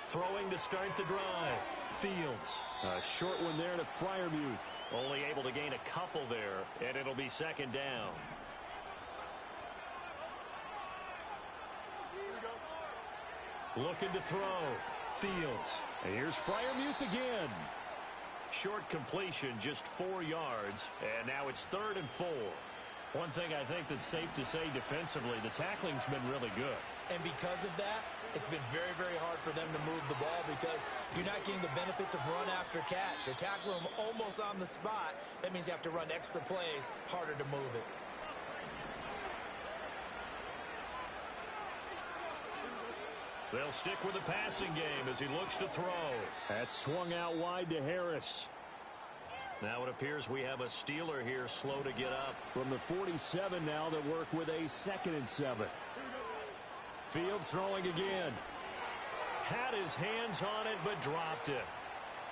S2: Throwing to start the drive. Fields. A short one there to Freiermuth. Only able to gain a couple there, and it'll be second down. Looking to throw. Fields. And here's Freiermuth again. Short completion, just 4 yards, and now it's 3rd and 4. One thing I think that's safe to say defensively, the tackling's been really good.
S3: And because of that, it's been very, very hard for them to move the ball because you're not getting the benefits of run after catch. They're tackling them almost on the spot. That means you have to run extra plays, harder to move it.
S2: They'll stick with the passing game as he looks to throw. That's swung out wide to Harris. Now it appears we have a Steeler here slow to get up. From the 47 now, they work with a 2nd and 7. Fields throwing again. Had his hands on it, but dropped it.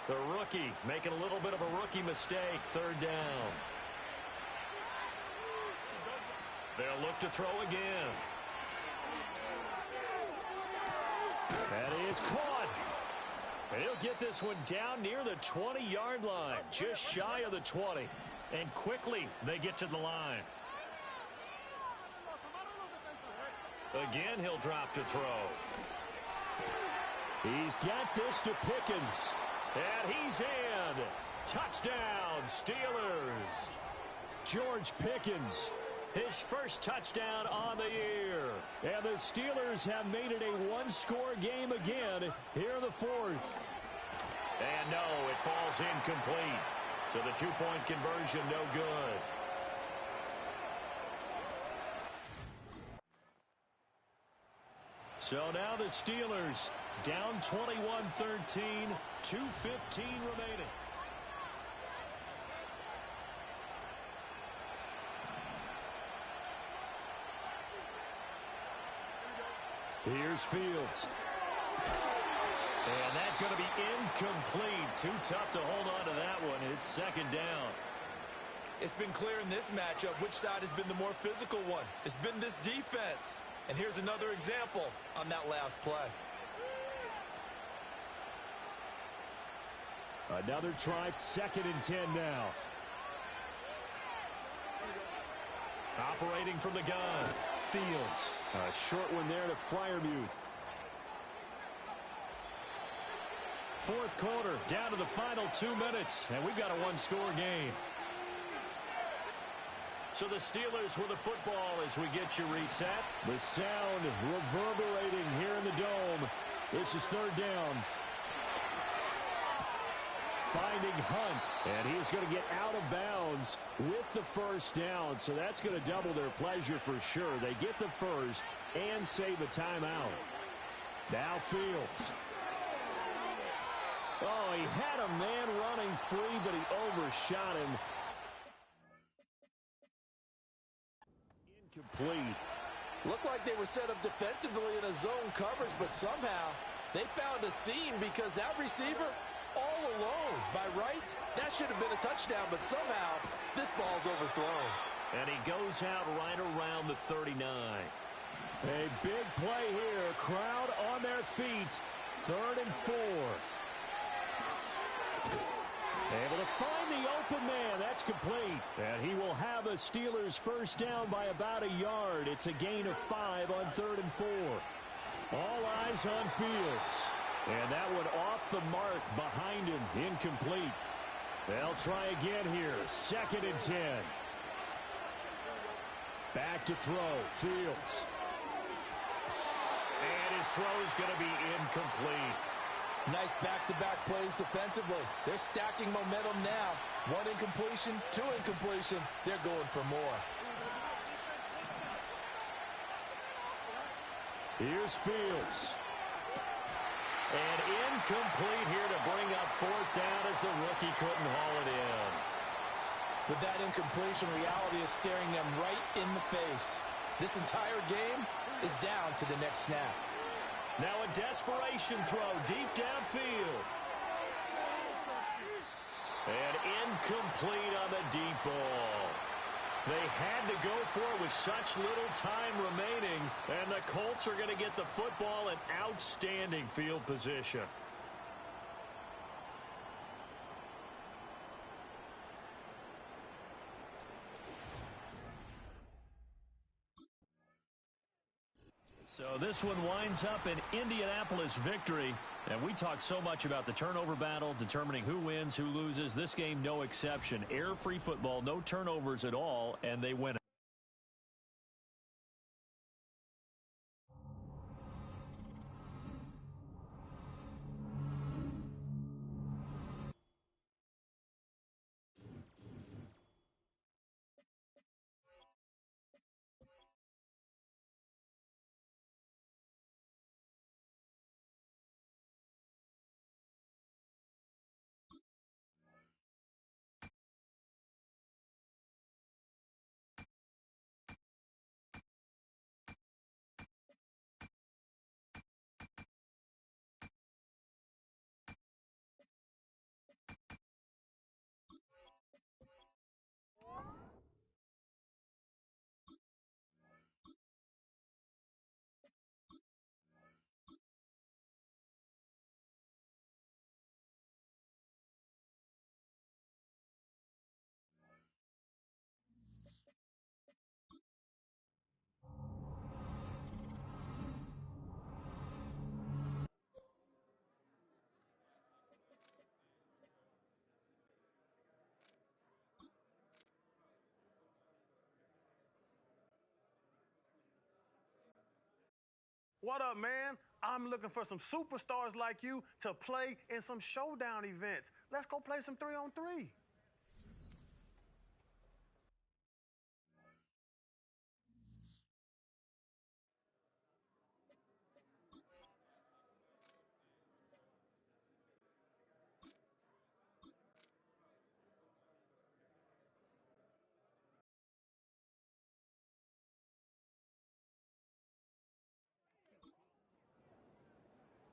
S2: The rookie making a little bit of a rookie mistake. 3rd down. They'll look to throw again. That is caught. And he'll get this one down near the 20-yard line, just shy of the 20. And quickly, they get to the line. Again, he'll drop to throw. He's got this to Pickens. And he's in. Touchdown, Steelers. George Pickens, his first touchdown on the year. And the Steelers have made it a one-score game again here in the 4th. And no, it falls incomplete. So the two-point conversion no good. So now the Steelers down 21-13, 2:15 remaining. Here's Fields. And that's going to be incomplete. Too tough to hold on to that one. It's second down.
S3: It's been clear in this matchup which side has been the more physical one. It's been this defense. And here's another example on that last play.
S2: Another try, 2nd and 10 now. Operating from the gun, Fields. A short one there to Freiermuth. Fourth quarter, down to the final 2 minutes, and we've got a one-score game. So the Steelers with the football as we get you reset. The sound reverberating here in the dome. This is 3rd down. Finding Hunt, and he is going to get out of bounds with the first down, so that's going to double their pleasure for sure. They get the first and save a timeout. Now Fields. Oh, he had a man running free, but he overshot him. Incomplete.
S7: Looked like they were set up defensively in a zone coverage, but somehow they found a seam because that receiver all alone. By rights, that should have been a touchdown, but somehow this ball's overthrown.
S2: And he goes out right around the 39. A big play here. Crowd on their feet. 3rd and 4. Able to find the open man. That's complete. And he will have a Steelers first down by about a yard. It's a gain of 5 on 3rd and 4. All eyes on Fields. And that one off the mark behind him. Incomplete. They'll try again here. 2nd and 10. Back to throw. Fields. And his throw is going to be incomplete.
S3: Nice back-to-back plays defensively. They're stacking momentum now. 1 incompletion, 2 incompletion. They're going for more.
S2: Here's Fields. And incomplete here to bring up 4th down as the rookie couldn't haul it in.
S3: With that incompletion, reality is staring them right in the face. This entire game is down to the next snap.
S2: Now a desperation throw deep downfield. And incomplete on the deep ball. They had to go for it with such little time remaining, and the Colts are going to get the football in outstanding field position. So this one winds up an Indianapolis victory. And we talk so much about the turnover battle, determining who wins, who loses. This game, no exception. Air-free football, no turnovers at all, and they win it.
S8: What up, man? I'm looking for some superstars like you to play in some showdown events. Let's go play some 3-on-3.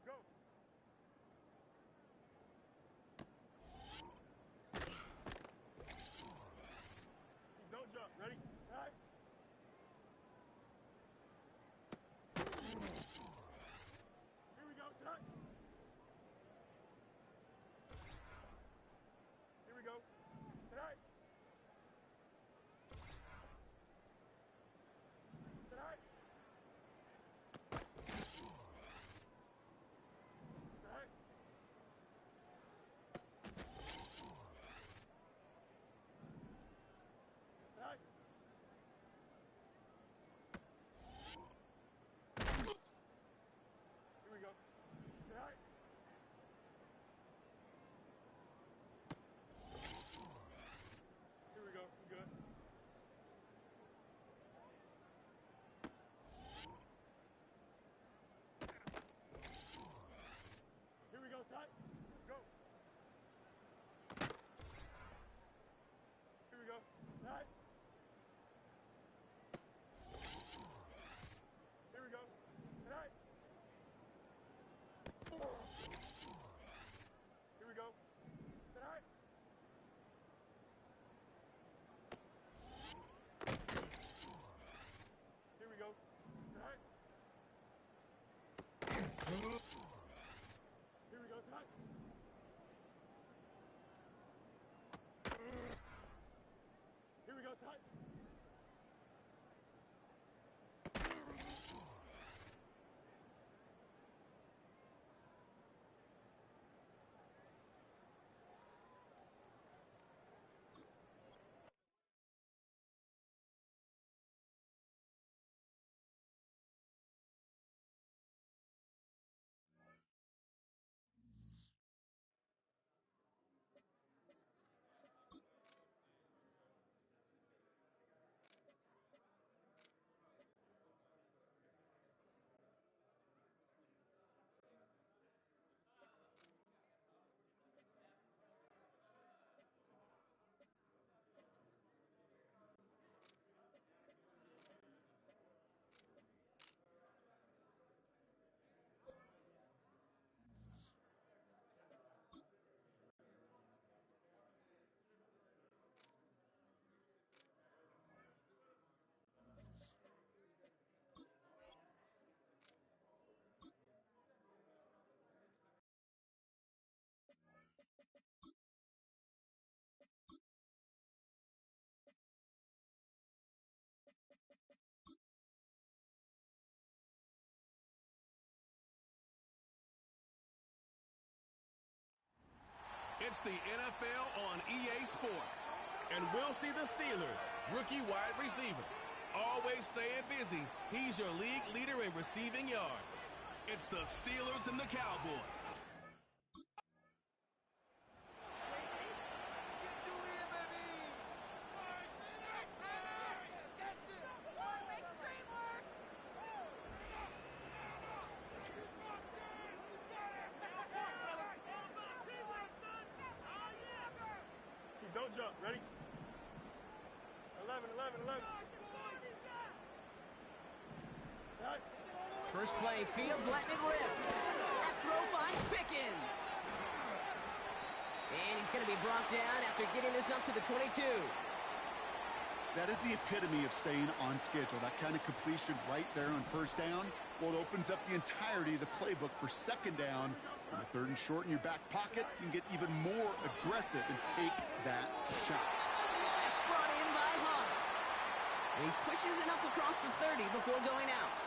S8: Go. Don't jump. Ready? All right. Here we go. Sit up. Here we go. Sit up. Sit up. Sit up. Sit up. Here we go. Sit up. Here we go. You good? Here we go, side. Go. Here we go. Side. Here we go. Side. Here we go. Side. Here we go. Side. Here we go, side. Here we go, side.
S1: It's the NFL on EA Sports. And we'll see the Steelers, rookie wide receiver. Always staying busy, he's your league leader in receiving yards. It's the Steelers and the Cowboys.
S8: Don't jump. Ready? 11, 11, 11. Right.
S5: First play, Fields letting it rip. That throw finds Pickens. And he's going to be brought down after getting this up to the 22.
S6: That is the epitome of staying on schedule. That kind of completion right there on first down. Well, it opens up the entirety of the playbook for second down. On the 3rd and short in your back pocket, you can get even more aggressive and take that shot.
S5: That's brought in by Hunt. And he pushes it up across the 30 before going out.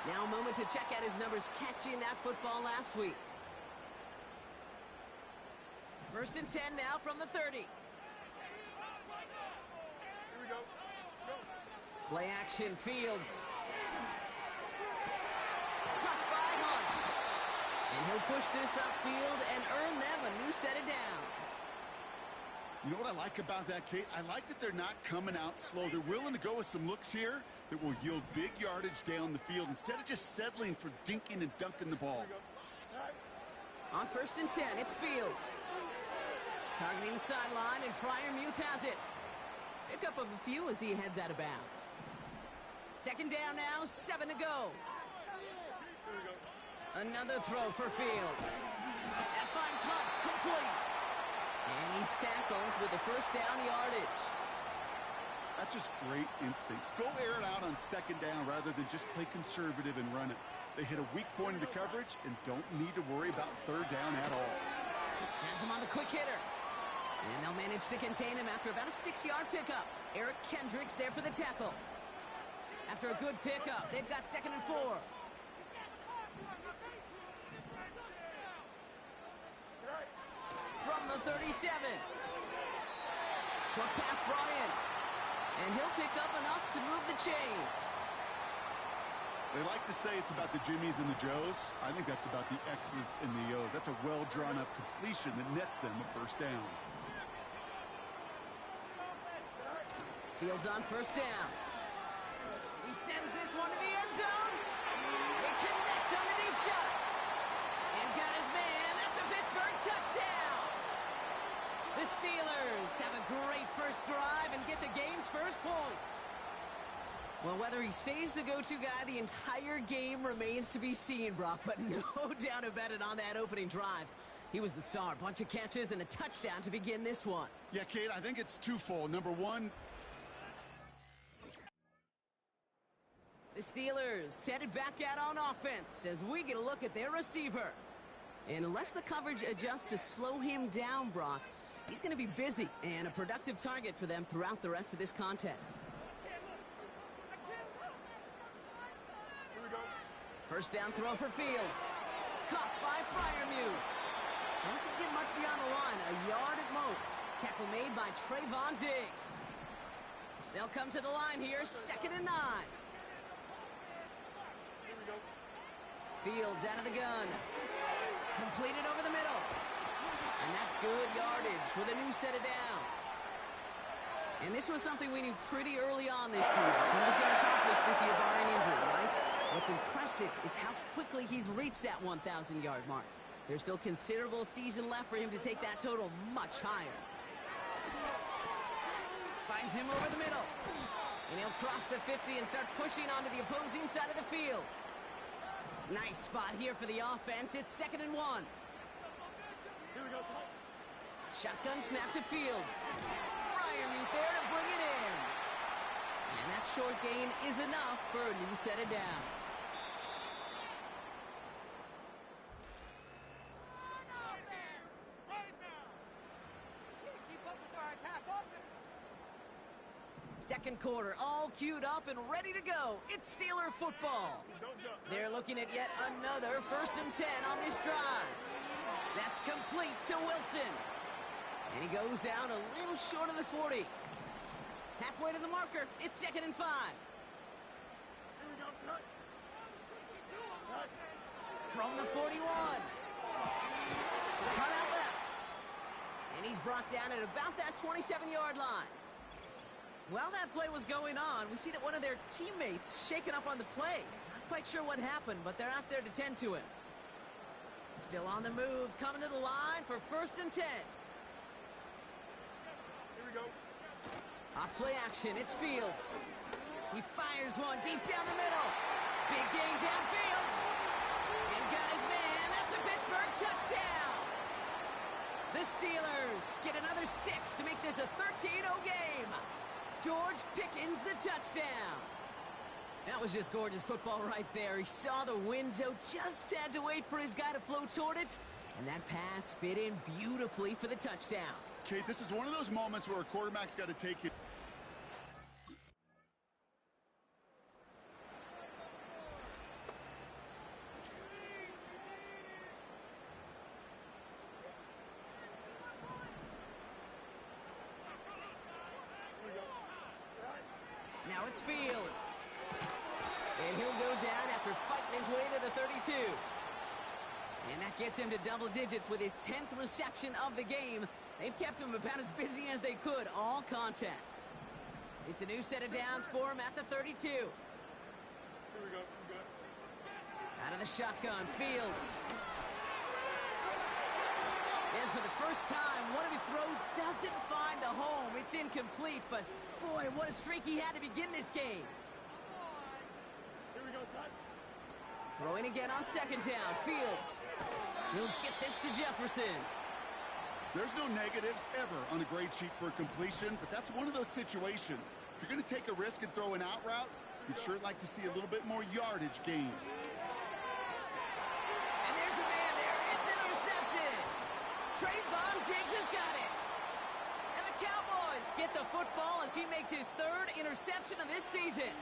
S5: Now a moment to check out his numbers catching that football last week. 1st and 10 now from the 30.
S8: Here we go. Go.
S5: Play action, Fields. And he'll push this upfield and earn them a new set of downs.
S6: You know what I like about that, Kate? I like that they're not coming out slow. They're willing to go with some looks here that will yield big yardage down the field instead of just settling for dinking and dunking the ball.
S5: On 1st and 10, it's Fields. Targeting the sideline, and Freiermuth has it. Pickup of a few as he heads out of bounds. 2nd down now, 7 to go. Another throw for Fields. That finds Hunt, complete. And he's tackled with the 1st down yardage.
S6: That's just great instincts. Go air it out on 2nd down rather than just play conservative and run it. They hit a weak point in the coverage and don't need to worry about 3rd down at all.
S5: Has him on the quick hitter. And they'll manage to contain him after about a 6-yard pickup. Eric Kendricks there for the tackle. After a good pickup, they've got 2nd and 4. From the 37. Short pass brought in. And he'll pick up enough to move the chains.
S6: They like to say it's about the Jimmies and the Joes. I think that's about the X's and the O's. That's a well-drawn-up completion that nets them a 1st down.
S5: Fields on 1st down. He sends this one to the end zone. They connect on the deep shot. And got his man. That's a Pittsburgh touchdown. The Steelers have a great first drive and get the game's first points. Well, whether he stays the go-to guy the entire game remains to be seen, Brock, but no doubt about it on that opening drive. He was the star. Bunch of catches and a touchdown to begin this one.
S6: Yeah, Kate, I think it's twofold. Number one,
S5: the Steelers headed back out on offense as we get a look at their receiver. And unless the coverage adjusts to slow him down, Brock, he's going to be busy and a productive target for them throughout the rest of this contest. 1st down throw for Fields. Caught by Freiermuth. Doesn't get much beyond the line, a yard at most. Tackle made by Trayvon Diggs. They'll come to the line here, 2nd and 9. Fields out of the gun. Completed over the middle. And that's good yardage with a new set of downs. And this was something we knew pretty early on this season. He was going to accomplish this year barring injury, right? What's impressive is how quickly he's reached that 1,000-yard mark. There's still considerable season left for him to take that total much higher. Finds him over the middle. And he'll cross the 50 and start pushing onto the opposing side of the field. Nice spot here for the offense. It's 2nd and 1. Shotgun snap to Fields. Freiermuth there to bring it in. And that short gain is enough for a new set of downs. Second quarter, all queued up and ready to go. It's Steeler football. They're looking at yet another 1st and 10 on this drive. That's complete to Wilson. And he goes out a little short of the 40. Halfway to the marker, it's 2nd and 5. From the 41. Cut out left. And he's brought down at about that 27-yard line. While that play was going on, we see that one of their teammates shaken up on the play. Not quite sure what happened, but they're out there to tend to him. Still on the move, coming to the line for 1st and 10.
S8: Here we go.
S5: Off play action, it's Fields. He fires one deep down the middle. Big gain downfield. And got his man. That's a Pittsburgh touchdown. The Steelers get another 6 to make this a 13-0 game. George Pickens the touchdown. That was just gorgeous football right there. He saw the window, just had to wait for his guy to flow toward it. And that pass fit in beautifully for the touchdown.
S6: Kate, this is one of those moments where a quarterback's got to take it.
S5: Now it's Fields. And he'll go down after fighting his way to the 32. And that gets him to double digits with his 10th reception of the game. They've kept him about as busy as they could all contest. It's a new set of downs for him at the 32. Here we go. Out of the shotgun, Fields. And for the first time, one of his throws doesn't find a home. It's incomplete, but boy, what a streak he had to begin this game.
S8: Here we go, son.
S5: Throwing again on second down, Fields. He'll get this to Jefferson.
S6: There's no negatives ever on a grade sheet for a completion, but that's one of those situations. If you're going to take a risk and throw an out route, you'd sure like to see a little bit more yardage gained.
S5: And there's a man there. It's intercepted. Trayvon Diggs has got it. And the Cowboys get the football as he makes his 3rd interception of this season.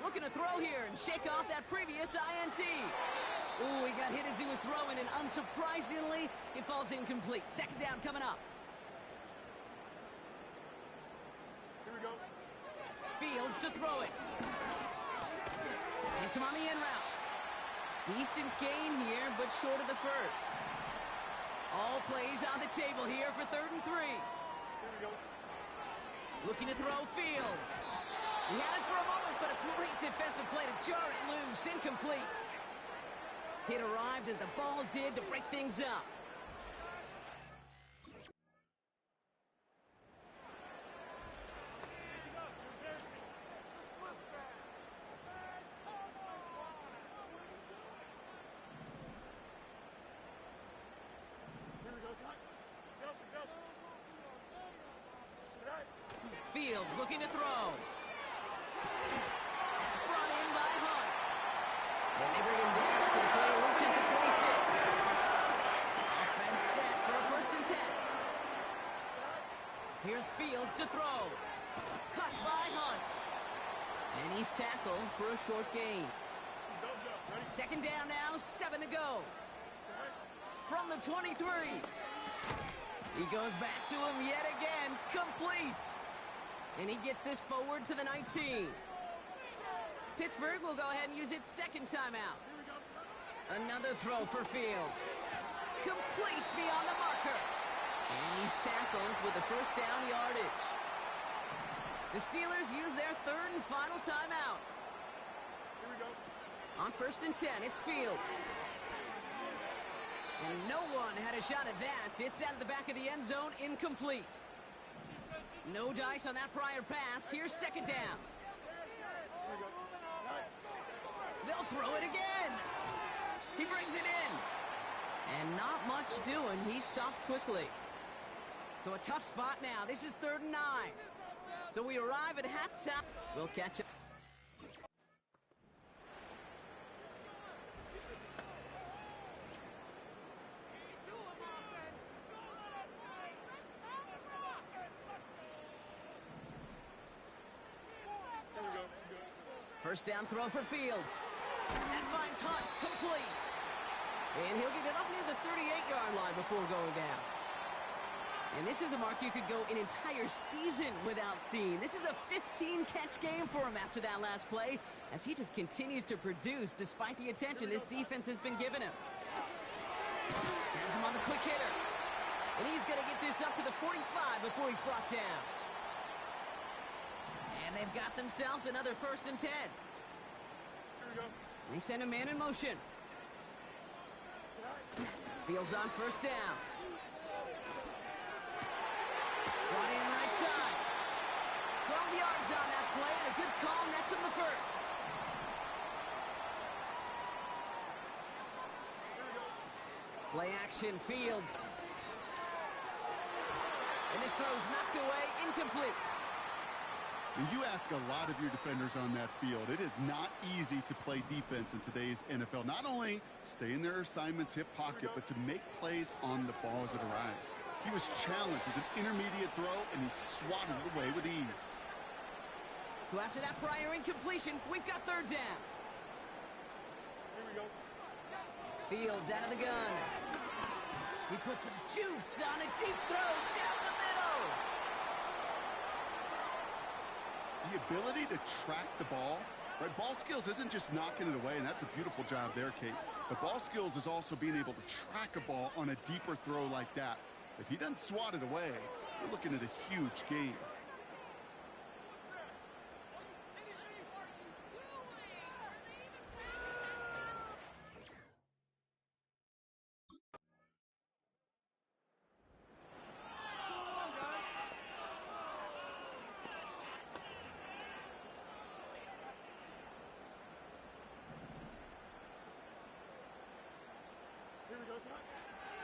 S5: Looking to throw here and shake off that previous INT. Ooh, he got hit as he was throwing, and unsurprisingly, it falls incomplete. Second down coming up.
S8: Here we go.
S5: Fields to throw it. Hits him on the in route. Decent gain here, but short of the first. All plays on the table here for 3rd and 3.
S8: Here we go.
S5: Looking to throw, Fields. He had it for a moment, but a great defensive play to jar it loose. Incomplete. Hit arrived as the ball did to break things up. Fields looking to throw. Brought in by Hunt. And they bring him down after the play reaches the 26. Offense set for a 1st and 10. Here's Fields to throw. Cut by Hunt. And he's tackled for a short gain. Second down now, 7 to go. From the 23. He goes back to him yet again. Complete. And he gets this forward to the 19. Pittsburgh will go ahead and use its 2nd timeout. Another throw for Fields. Complete beyond the marker. And he's tackled with the 1st down yardage. The Steelers use their 3rd and final timeout.
S8: Here we go.
S5: On 1st and 10, it's Fields. And no one had a shot at that. It's out of the back of the end zone, incomplete. No dice on that prior pass. Here's 2nd down. They'll throw it again. He brings it in. And not much doing. He stopped quickly. So a tough spot now. This is 3rd and 9. So we arrive at halftime. We'll catch up. First down throw for Fields. That finds Hunt, complete. And he'll get it up near the 38-yard line before going down. And this is a mark you could go an entire season without seeing. This is a 15-catch game for him after that last play, as he just continues to produce despite the attention this defense has been giving him. Has him on the quick hitter. And he's going to get this up to the 45 before he's brought down. And they've got themselves another 1st and 10.
S8: Here we go.
S5: They send a man in motion. Fields on 1st down. Brought in right side. 12 yards on that play, and a good call nets him the 1st. Play action, Fields. And this throw's knocked away, incomplete.
S6: And you ask a lot of your defenders on that field. It is not easy to play defense in today's NFL. Not only stay in their assignment's hip pocket, but to make plays on the ball as it arrives. He was challenged with an intermediate throw, and he swatted it away with ease.
S5: So after that prior incompletion, we've got third down.
S8: Here we go.
S5: Fields out of the gun. He puts some juice on a deep throw down the middle.
S6: The ability to track the ball, right? Ball skills isn't just knocking it away, and that's a beautiful job there, Kate. But ball skills is also being able to track a ball on a deeper throw like that. If he doesn't swat it away, we're looking at a huge gain.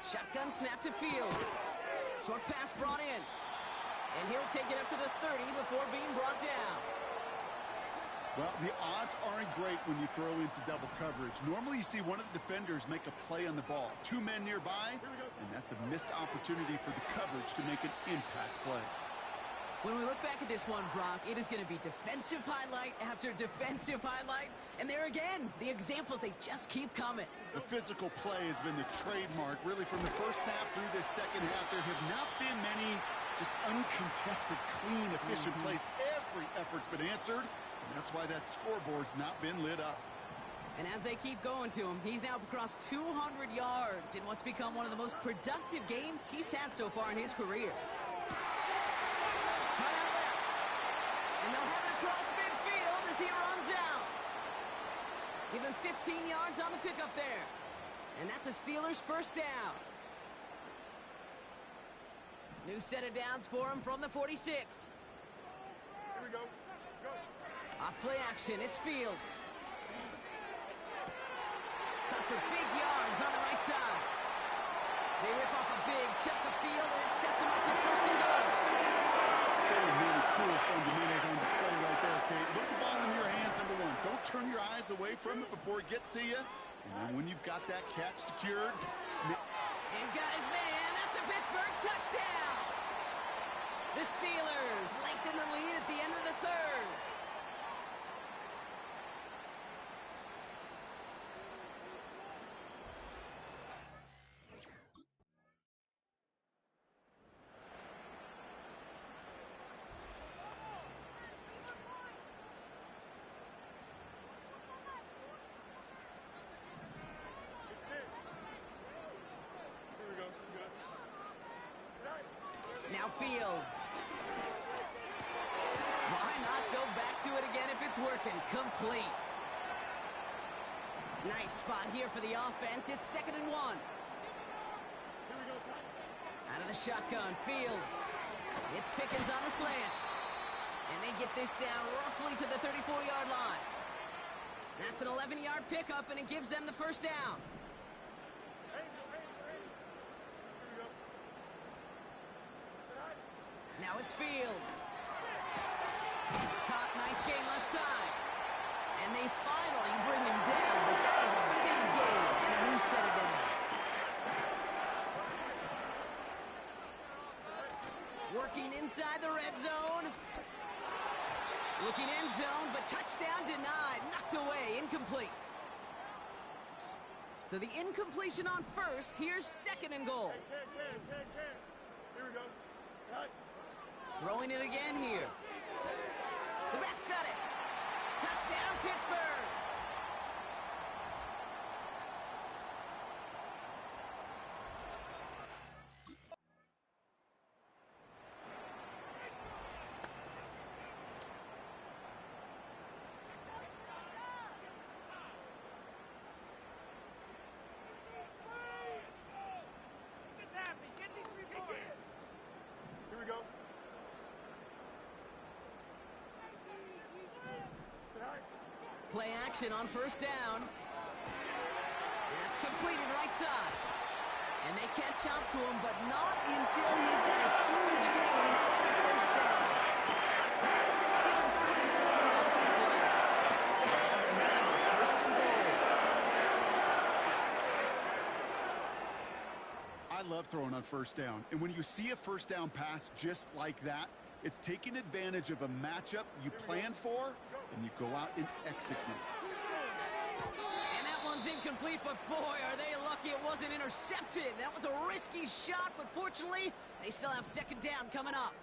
S5: Shotgun snap to Fields. Short pass brought in. And he'll take it up to the 30 before being brought down.
S6: Well, the odds aren't great when you throw into double coverage. Normally you see one of the defenders make a play on the ball. Two men nearby, and that's a missed opportunity for the coverage to make an impact play.
S5: When we look back at this one, Brock, it is going to be defensive highlight after defensive highlight. And there again, the examples, they just keep coming.
S6: The physical play has been the trademark, really, from the first snap through this second half. There have not been many just uncontested, clean, efficient plays. Every effort's been answered, and that's why that scoreboard's not been lit up.
S5: And as they keep going to him, he's now across 200 yards in what's become one of the most productive games he's had so far in his career. Cut out left. And they'll have it across midfield as he runs out. Give him 15 yards on the pickup there. And that's a Steelers first down. New set of downs for him from the 46.
S8: Here we go. Go.
S5: Off play action, it's Fields. Cut for big yards on the right side. They rip off a big chunk of field, and it sets him up with first and goal.
S6: So many cool fundamentals on display right there, Kate. Look the ball in your hands, number one. Don't turn your eyes away from it before it gets to you. And then when you've got that catch secured, snap.
S5: And got his man. That's a Pittsburgh touchdown. The Steelers lengthen the lead at the end of the third. Now Fields. Why not go back to it again if it's working? Complete. Nice spot here for the offense. It's 2nd and 1. Out of the shotgun, Fields. It's Pickens on the slant. And they get this down roughly to the 34-yard line. That's an 11-yard pickup, and it gives them the first down. Now it's Fields. Caught, nice gain left side. And they finally bring him down, but that is a big gain and a new set of downs. Working inside the red zone. Looking end zone, but touchdown denied. Knocked away, incomplete. So the incompletion on first. Here's 2nd and goal.
S8: Here we go. Right.
S5: Throwing it again here. The Bats got it. Touchdown, Pittsburgh.
S8: Here we go.
S5: Play action on first down. That's completed right side. And they catch up to him, but not until he's got a huge gain and a first down. Give him 24 on that play. And now they have a first and goal.
S6: I love throwing on first down. And when you see a first down pass just like that, It's taking advantage of a matchup you plan for, and you go out and execute.
S5: And that one's incomplete, but boy, are they lucky it wasn't intercepted. That was a risky shot, but fortunately, they still have second down coming up.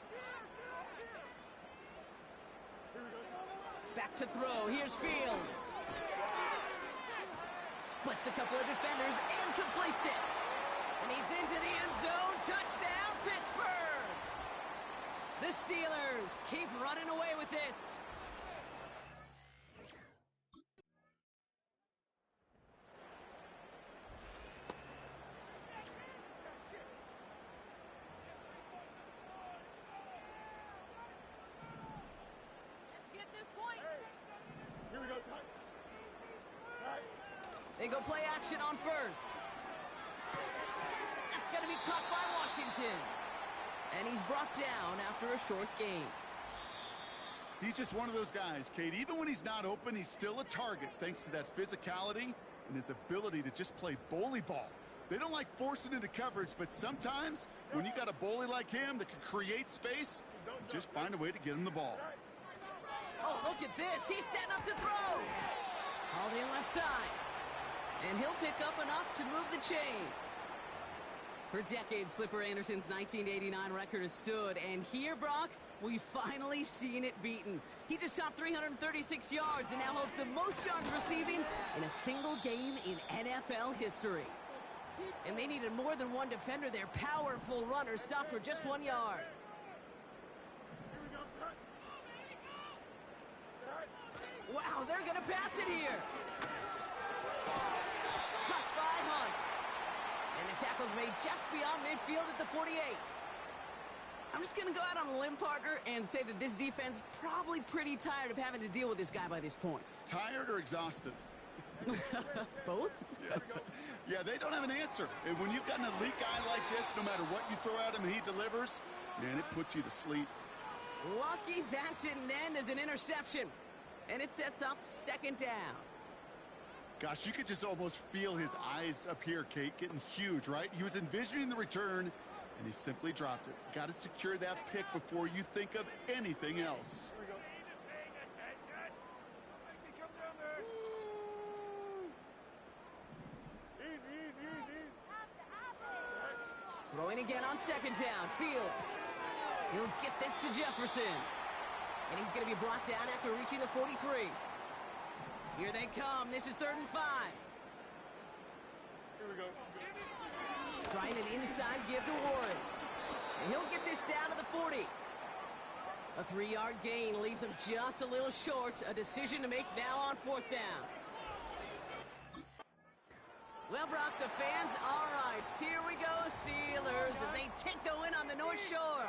S5: Back to throw. Here's Fields. Splits a couple of defenders and completes it. And he's into the end zone. Touchdown, Pittsburgh! The Steelers keep running away with this. They go play action on first. That's going to be caught by Washington. And he's brought down after a short gain.
S6: He's just one of those guys, Kate. Even when he's not open, he's still a target thanks to that physicality and his ability to just play bully ball. They don't like forcing into coverage, but sometimes when you got a bully like him that can create space, just find a way to get him the ball.
S5: Oh, look at this. He's setting up to throw. All the left side. And he'll pick up enough to move the chains. For decades, Flipper Anderson's 1989 record has stood. And here, Brock, we've finally seen it beaten. He just topped 336 yards and now holds the most yards receiving in a single game in NFL history. And they needed more than one defender. Their powerful runner stopped for just 1 yard. Wow, they're going to pass it here. Caught by Hunt. And the tackle's made just beyond midfield at the 48. I'm just going to go out on a limb, partner, and say that this defense probably pretty tired of having to deal with this guy by these points.
S6: Tired or exhausted?
S5: Both?
S6: Yes. Yeah, they don't have an answer. And when you've got an elite guy like this, no matter what you throw at him and he delivers, man, it puts you to sleep.
S5: Lucky that didn't end as an interception. And it sets up second down.
S6: Gosh, you could just almost feel his eyes up here, Kate, getting huge, right? He was envisioning the return, and he simply dropped it. Got to secure that pick before you think of anything else.
S5: Throwing again on second down. Fields. He'll get this to Jefferson. And he's going to be brought down after reaching the 43. Here they come. This is 3rd and 5.
S8: Here we go.
S5: Trying an inside give to Warren. And he'll get this down to the 40. A 3-yard gain leaves him just a little short. A decision to make now on 4th down. Well, Brock, the fans, all right. Here we go, Steelers, as they take the win on the North Shore.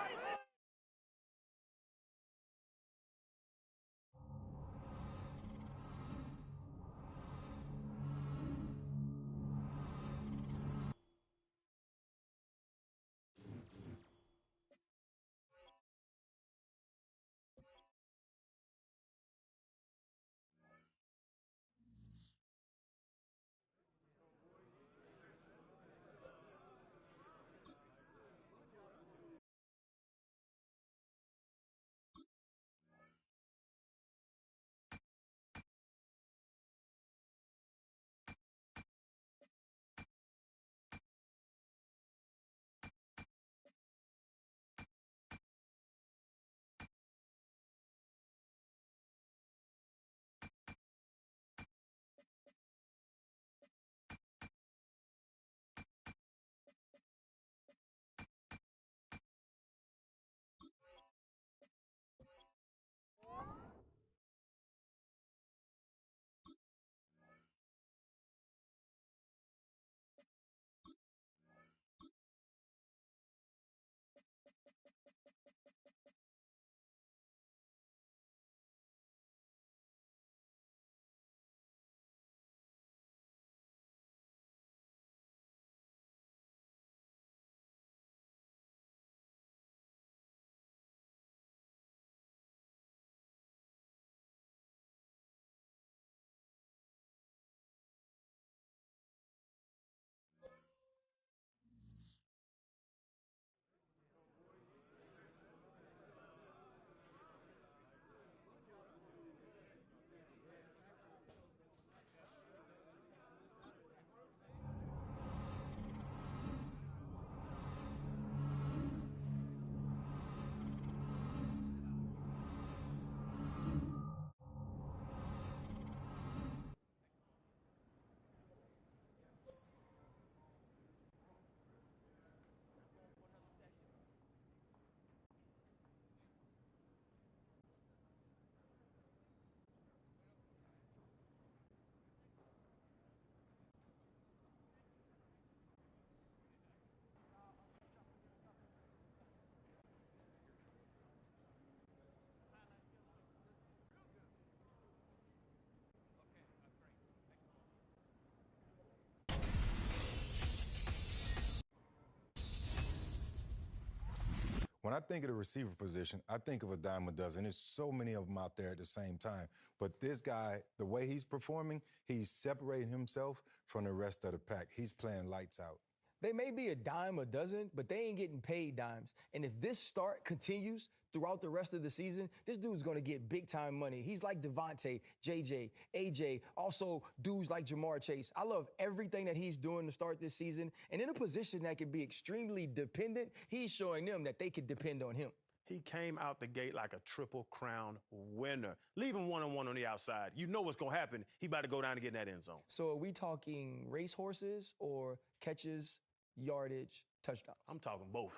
S9: I think of the receiver position, I think of a dime a dozen. There's so many of them out there at the same time. But this guy, the way he's performing, he's separating himself from the rest of the pack. He's playing lights out.
S10: They may be a dime a dozen, but they ain't getting paid dimes. And if this start continues throughout the rest of the season, this dude's going to get big-time money. He's like Devontae, JJ, AJ, also dudes like Jamar Chase. I love everything that he's doing to start this season. And in a position that can be extremely dependent, he's showing them that they can depend on him.
S8: He came out the gate like a Triple Crown winner. Leave him one-on-one on the outside. You know what's going to happen. He about to go down and get in that end zone.
S10: So are we talking racehorses or catches, yardage, touchdowns?
S8: I'm talking both.